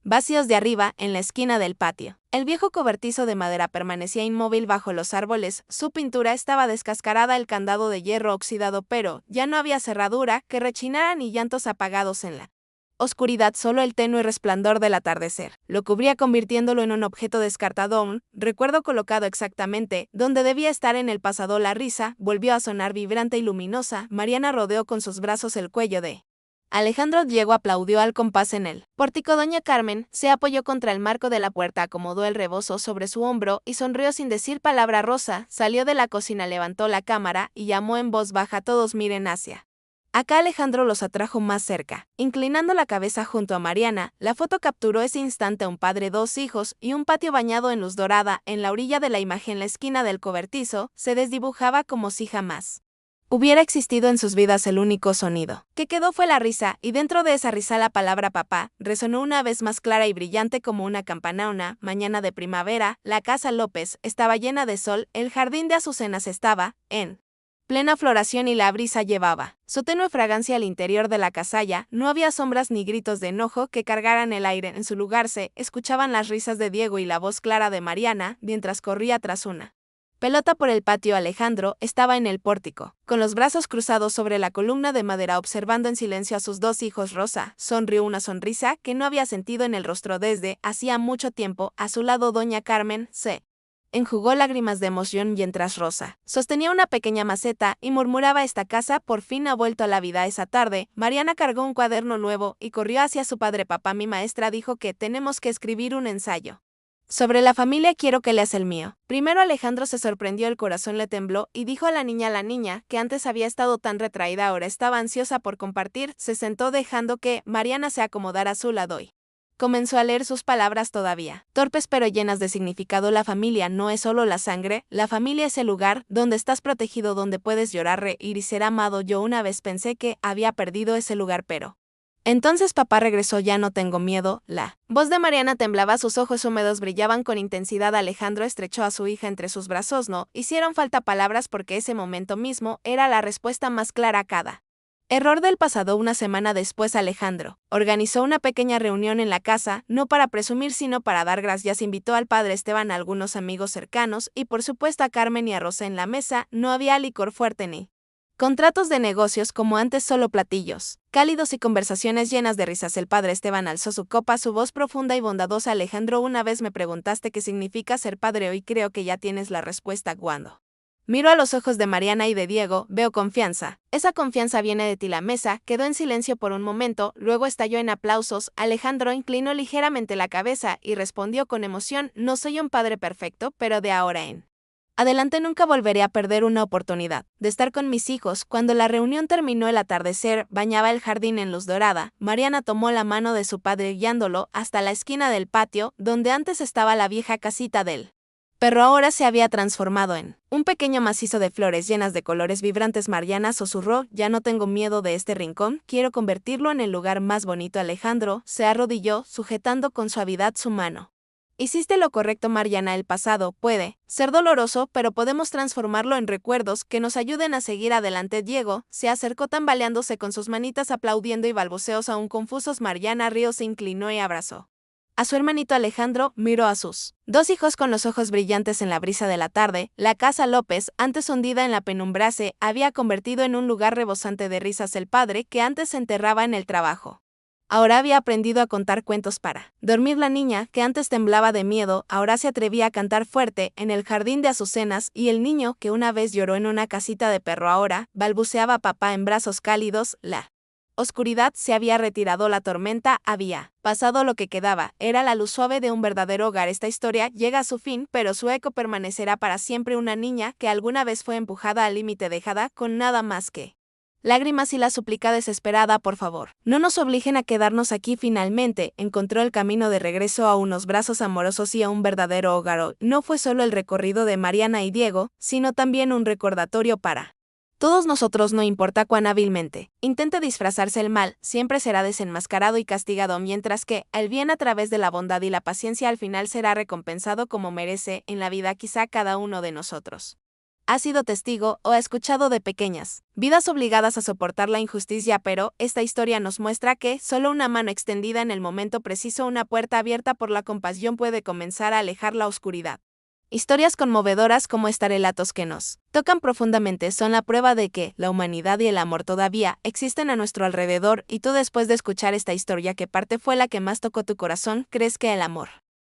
vacíos de arriba. En la esquina del patio, el viejo cobertizo de madera permanecía inmóvil bajo los árboles. Su pintura estaba descascarada, el candado de hierro oxidado, pero ya no había cerradura que rechinara ni llantos apagados en la oscuridad. Solo el tenue resplandor del atardecer lo cubría, convirtiéndolo en un objeto descartado, un recuerdo colocado exactamente donde debía estar en el pasado. La risa volvió a sonar vibrante y luminosa. Mariana rodeó con sus brazos el cuello de Alejandro. Diego aplaudió al compás en el pórtico. Doña Carmen se apoyó contra el marco de la puerta, acomodó el rebozo sobre su hombro y sonrió sin decir palabra. Rosa salió de la cocina, levantó la cámara y llamó en voz baja: todos miren hacia acá. Alejandro los atrajo más cerca, inclinando la cabeza junto a Mariana. La foto capturó ese instante: un padre, dos hijos y un patio bañado en luz dorada. En la orilla de la imagen, la esquina del cobertizo se desdibujaba como si jamás hubiera existido en sus vidas. El único sonido que quedó fue la risa, y dentro de esa risa la palabra papá resonó una vez más, clara y brillante como una campana. Una mañana de primavera, la casa López estaba llena de sol, el jardín de azucenas estaba en plena floración y la brisa llevaba su tenue fragancia al interior de la casalla. No había sombras ni gritos de enojo que cargaran el aire. En su lugar se escuchaban las risas de Diego y la voz clara de Mariana mientras corría tras una pelota por el patio. Alejandro estaba en el pórtico, con los brazos cruzados sobre la columna de madera, observando en silencio a sus dos hijos. Rosa sonrió, una sonrisa que no había sentido en el rostro desde hacía mucho tiempo. A su lado doña Carmen se enjugó lágrimas de emoción mientras Rosa sostenía una pequeña maceta y murmuraba: esta casa por fin ha vuelto a la vida. Esa tarde, Mariana cargó un cuaderno nuevo y corrió hacia su padre. Papá, mi maestra dijo que tenemos que escribir un ensayo sobre la familia, quiero que leas el mío. Primero. Alejandro se sorprendió, el corazón le tembló y dijo a la niña, que antes había estado tan retraída, ahora estaba ansiosa por compartir. Se sentó dejando que Mariana se acomodara a su lado y comenzó a leer sus palabras, todavía torpes pero llenas de significado. La familia no es solo la sangre, la familia es el lugar donde estás protegido, donde puedes llorar, reír y ser amado. Yo una vez pensé que había perdido ese lugar, pero entonces papá regresó. Ya no tengo miedo. La voz de Mariana temblaba, sus ojos húmedos brillaban con intensidad. Alejandro estrechó a su hija entre sus brazos. No hicieron falta palabras, porque ese momento mismo era la respuesta más clara a cada error del pasado. Una semana después, Alejandro organizó una pequeña reunión en la casa, no para presumir sino para dar gracias. Invitó al padre Esteban, a algunos amigos cercanos y por supuesto a Carmen y a Rosa. En la mesa no había licor fuerte ni contratos de negocios como antes, solo platillos cálidos y conversaciones llenas de risas. El padre Esteban alzó su copa, su voz profunda y bondadosa: Alejandro, una vez me preguntaste qué significa ser padre, hoy creo que ya tienes la respuesta. Cuando miro a los ojos de Mariana y de Diego, veo confianza. Esa confianza viene de ti. La mesa quedó en silencio por un momento, luego estalló en aplausos. Alejandro inclinó ligeramente la cabeza y respondió con emoción: no soy un padre perfecto, pero de ahora en adelante nunca volveré a perder una oportunidad de estar con mis hijos. Cuando la reunión terminó, el atardecer bañaba el jardín en luz dorada. Mariana tomó la mano de su padre guiándolo hasta la esquina del patio, donde antes estaba la vieja casita del perro. Ahora se había transformado en un pequeño macizo de flores llenas de colores vibrantes. Mariana susurró: ya no tengo miedo de este rincón, quiero convertirlo en el lugar más bonito. Alejandro se arrodilló, sujetando con suavidad su mano. Hiciste lo correcto, Mariana. El pasado puede ser doloroso, pero podemos transformarlo en recuerdos que nos ayuden a seguir adelante. Diego se acercó tambaleándose con sus manitas aplaudiendo y balbuceos aún confusos. Mariana rió, se inclinó y abrazó A su hermanito Alejandro miró a sus dos hijos con los ojos brillantes en la brisa de la tarde. La casa López, antes hundida en la penumbra, se había convertido en un lugar rebosante de risas. El padre, que antes se enterraba en el trabajo, ahora había aprendido a contar cuentos para dormir. La niña, que antes temblaba de miedo, ahora se atrevía a cantar fuerte en el jardín de azucenas, y el niño, que una vez lloró en una casita de perro, ahora balbuceaba papá en brazos cálidos. La oscuridad se había retirado, la tormenta había pasado, lo que quedaba era la luz suave de un verdadero hogar. Esta historia llega a su fin, pero su eco permanecerá para siempre. Una niña que alguna vez fue empujada al límite, dejada con nada más que lágrimas y la súplica desesperada: por favor, no nos obliguen a quedarnos aquí. Finalmente, encontró el camino de regreso a unos brazos amorosos y a un verdadero hogar. No fue solo el recorrido de Mariana y Diego, sino también un recordatorio para todos nosotros. No importa cuán hábilmente intente disfrazarse, el mal siempre será desenmascarado y castigado, mientras que el bien, a través de la bondad y la paciencia, al final será recompensado como merece en la vida. Quizá cada uno de nosotros ha sido testigo o ha escuchado de pequeñas vidas obligadas a soportar la injusticia, pero esta historia nos muestra que solo una mano extendida en el momento preciso, una puerta abierta por la compasión, puede comenzar a alejar la oscuridad. Historias conmovedoras como esta, relatos que nos tocan profundamente, son la prueba de que la humanidad y el amor todavía existen a nuestro alrededor. Y tú, después de escuchar esta historia, ¿qué parte fue la que más tocó tu corazón? ¿Crees que el amor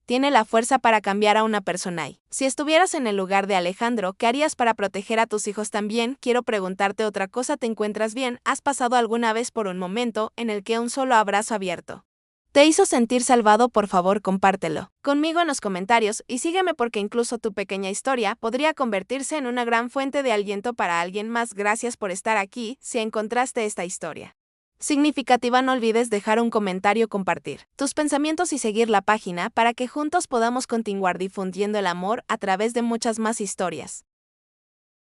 tiene la fuerza para cambiar a una persona? Y si estuvieras en el lugar de Alejandro, ¿qué harías para proteger a tus hijos? También quiero preguntarte otra cosa: ¿te encuentras bien? ¿Has pasado alguna vez por un momento en el que un solo abrazo abierto te hizo sentir salvado? Por favor, compártelo conmigo en los comentarios y sígueme, porque incluso tu pequeña historia podría convertirse en una gran fuente de aliento para alguien más. Gracias por estar aquí. Si encontraste esta historia significativa, no olvides dejar un comentario, compartir tus pensamientos y seguir la página para que juntos podamos continuar difundiendo el amor a través de muchas más historias.